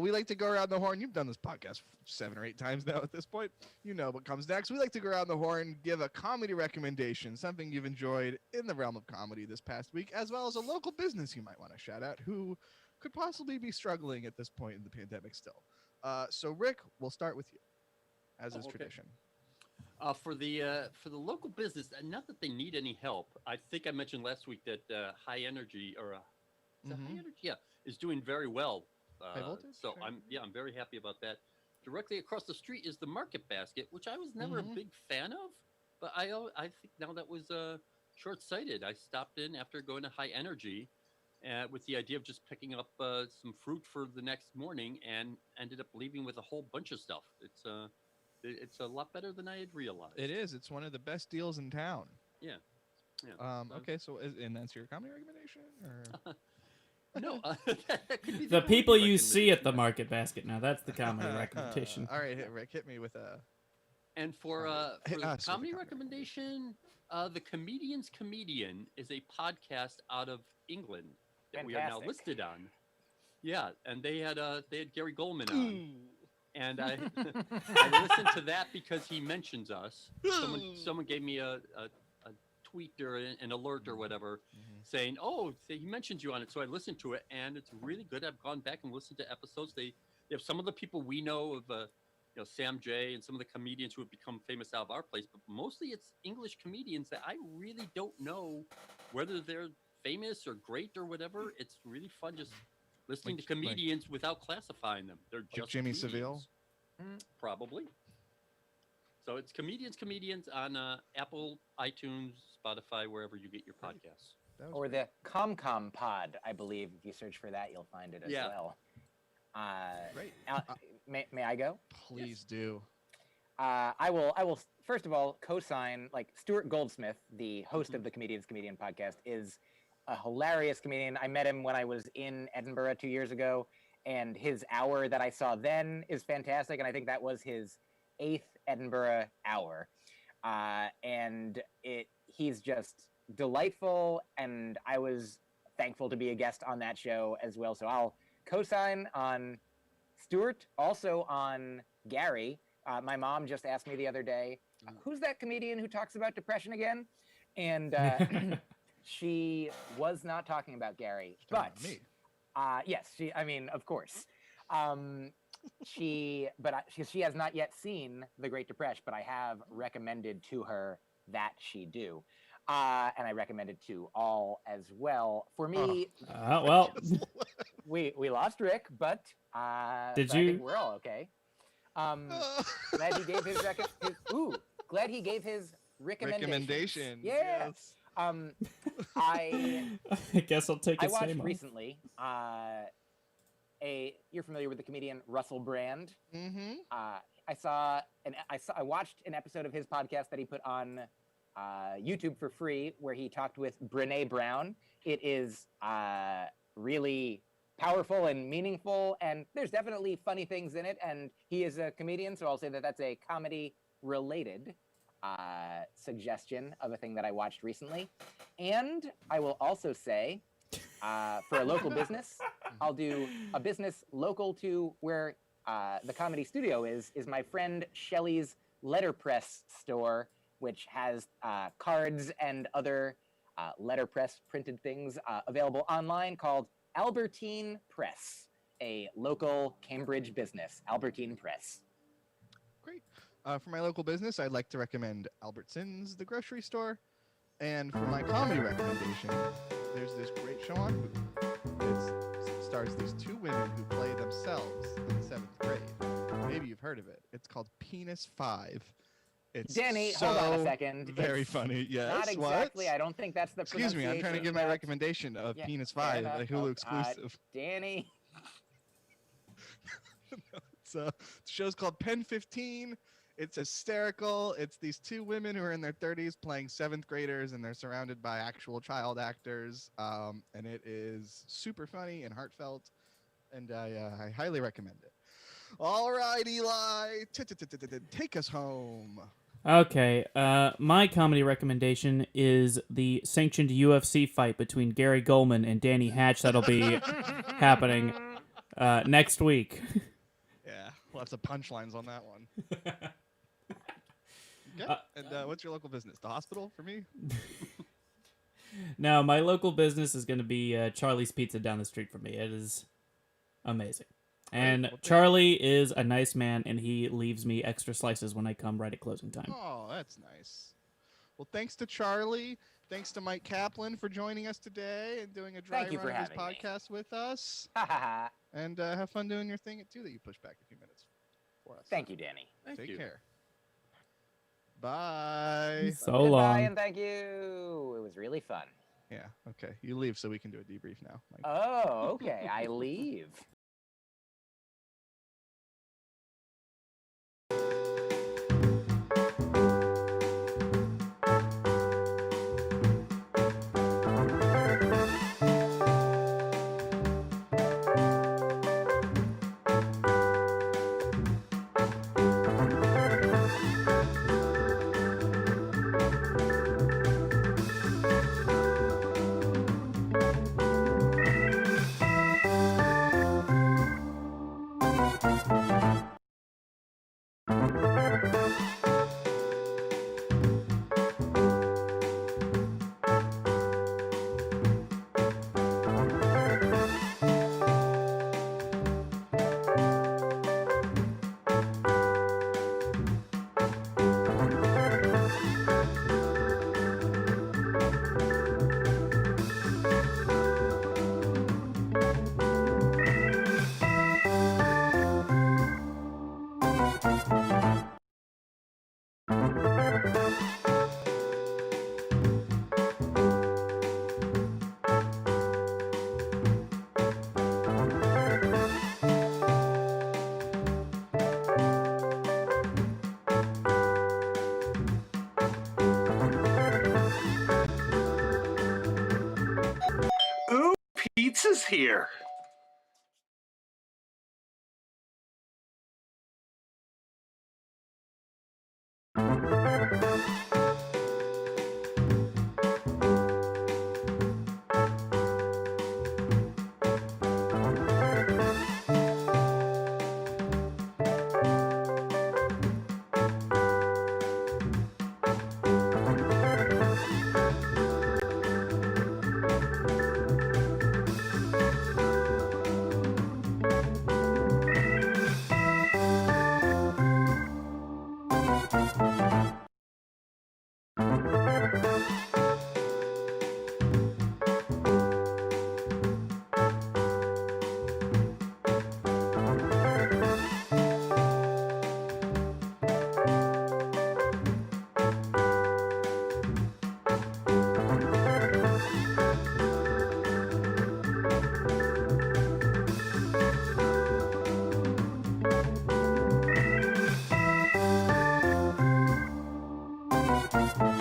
Speaker 1: We like to go around the horn. You've done this podcast 7 or 8 times now at this point. You know what comes next. We like to go around the horn, give a comedy recommendation, something you've enjoyed in the realm of comedy this past week, as well as a local business you might want to shout out who could possibly be struggling at this point in the pandemic still. So Rick, we'll start with you, as is
Speaker 4: Okay.
Speaker 1: tradition.
Speaker 4: For the local business, not that they need any help. I think I mentioned last week that High Energy or is it High
Speaker 1: Mhm.
Speaker 4: Energy? Yeah, is doing very well.
Speaker 1: High voltage?
Speaker 4: So
Speaker 1: High
Speaker 4: I'm very happy about that. Directly across the street is the Market Basket, which I was never
Speaker 1: Mhm.
Speaker 4: a big fan of, but I think now that was short-sighted. I stopped in after going to High Energy. With the idea of just picking up some fruit for the next morning, and ended up leaving with a whole bunch of stuff. It's a lot better than I had realized.
Speaker 1: It is. It's one of the best deals in town.
Speaker 4: Yeah.
Speaker 1: Okay. So, and that's your comedy recommendation, or?
Speaker 4: No, that could be
Speaker 2: The
Speaker 4: comedy
Speaker 2: people you see at the
Speaker 4: recommendation.
Speaker 2: market basket. Now that's the comedy recommendation.
Speaker 1: All right, Rick, hit me with a.
Speaker 4: And for
Speaker 1: Hey,
Speaker 4: the
Speaker 1: us with a
Speaker 4: comedy
Speaker 1: comedy
Speaker 4: recommendation, the Comedian's Comedian is a podcast out of England that we are now
Speaker 3: Fantastic.
Speaker 4: listed on. Yeah, and they had Gary Goldman on, and I I listened to that because he mentions us. Someone gave me a tweet or an alert or whatever saying, "Oh, he mentions you on it." So I listened to it, and it's really good. I've gone back and listened to episodes. They have some of the people we know of, Sam Jay and some of the comedians who have become famous out of our place, but mostly it's English comedians that I really don't know whether they're famous or great or whatever. It's really fun just listening
Speaker 1: Like-
Speaker 4: to comedians without classifying them. They're just
Speaker 1: Jimmy
Speaker 4: comedians.
Speaker 1: Seville?
Speaker 4: Probably. So it's comedians on Apple, iTunes, Spotify, wherever you get your podcasts.
Speaker 1: That was
Speaker 3: Or
Speaker 1: great.
Speaker 3: the ComCom Pod, I believe. If you search for that, you'll find it as
Speaker 4: Yeah.
Speaker 3: well.
Speaker 1: Great.
Speaker 3: May I go?
Speaker 1: Please do.
Speaker 3: I will first of all co-sign, like, Stuart Goldsmith, the host of the Comedian's Comedian podcast, is a hilarious comedian. I met him when I was in Edinburgh 2 years ago, and his hour that I saw then is fantastic, and I think that was his 8th Edinburgh hour. And he's just delightful, and I was thankful to be a guest on that show as well. So I'll co-sign on Stuart, also on Gary. My mom just asked me the other day, who's that comedian who talks about depression again? And she was not talking about Gary,
Speaker 1: Talking
Speaker 3: but
Speaker 1: about me.
Speaker 3: yes, I mean, of course. She has not yet seen The Great Depression, but I have recommended to her that she do. And I recommended to all as well. For me,
Speaker 2: Well,
Speaker 3: we lost Rick, but
Speaker 2: Did
Speaker 3: but I
Speaker 2: you-
Speaker 3: think we're all okay. Glad he gave his glad he gave his
Speaker 1: Recommendation.
Speaker 3: Yeah.
Speaker 1: Yes.
Speaker 3: I
Speaker 2: guess I'll take
Speaker 3: I
Speaker 2: his
Speaker 3: watched
Speaker 2: name off.
Speaker 3: recently you're familiar with the comedian Russell Brand.
Speaker 1: Mm-hmm.
Speaker 3: I watched an episode of his podcast that he put on YouTube for free, where he talked with Brene Brown. It is really powerful and meaningful, and there's definitely funny things in it. And he is a comedian, so I'll say that that's a comedy-related suggestion of a thing that I watched recently. And I will also say, for a local business, I'll do a business local to where the comedy studio is my friend Shelley's letterpress store, which has cards and other letterpress printed things available online, called Albertine Press, a local Cambridge business. Albertine Press.
Speaker 1: Great. For my local business, I'd like to recommend Albertsons, the grocery store. And for my comedy recommendation, there's this great show on Hulu. It stars these two women who play themselves in 7th grade. Maybe you've heard of it. It's called Penis 5. It's
Speaker 3: Danny,
Speaker 1: so
Speaker 3: hold on a second.
Speaker 1: Very
Speaker 3: It's
Speaker 1: funny. Yes.
Speaker 3: Not exactly.
Speaker 1: What?
Speaker 3: I don't think that's the
Speaker 1: Excuse me. I'm trying to give my
Speaker 3: pronunciation,
Speaker 1: recommendation of
Speaker 3: Yeah,
Speaker 1: Penis
Speaker 3: fair
Speaker 1: 5,
Speaker 3: enough.
Speaker 1: a Hulu
Speaker 3: Oh,
Speaker 1: exclusive.
Speaker 3: Danny.
Speaker 1: The show's called Pen 15. It's hysterical. It's these two women who are in their 30s playing 7th graders, and they're surrounded by actual child actors. And it is super funny and heartfelt, and I highly recommend it. All right, Eli, take us home.
Speaker 2: Okay, my comedy recommendation is the sanctioned UFC fight between Gary Goldman and Danny Hatch. That'll be happening next week.
Speaker 1: Yeah, lots of punchlines on that one. Okay. And what's your local business? The hospital for me?
Speaker 2: Now, my local business is going to be Charlie's Pizza down the street from me. It is amazing. And
Speaker 1: Well, thank
Speaker 2: Charlie is a nice man, and he leaves me extra slices when I come right at closing time.
Speaker 1: Oh, that's nice. Well, thanks to Charlie. Thanks to Myq Kaplan for joining us today and doing a dry
Speaker 3: Thank you
Speaker 1: run
Speaker 3: for
Speaker 1: of his
Speaker 3: having me.
Speaker 1: podcast with us.
Speaker 3: Ha ha ha.
Speaker 1: And have fun doing your thing too that you pushed back a few minutes for us.
Speaker 3: Thank you, Danny.
Speaker 4: Thank
Speaker 1: Take
Speaker 4: you.
Speaker 1: care. Bye.
Speaker 2: So
Speaker 3: Goodbye
Speaker 2: long.
Speaker 3: and thank you. It was really fun.
Speaker 1: Yeah. Okay. You leave so we can do a debrief now. Myq.
Speaker 3: Oh, okay. I leave.
Speaker 5: Pizza's here.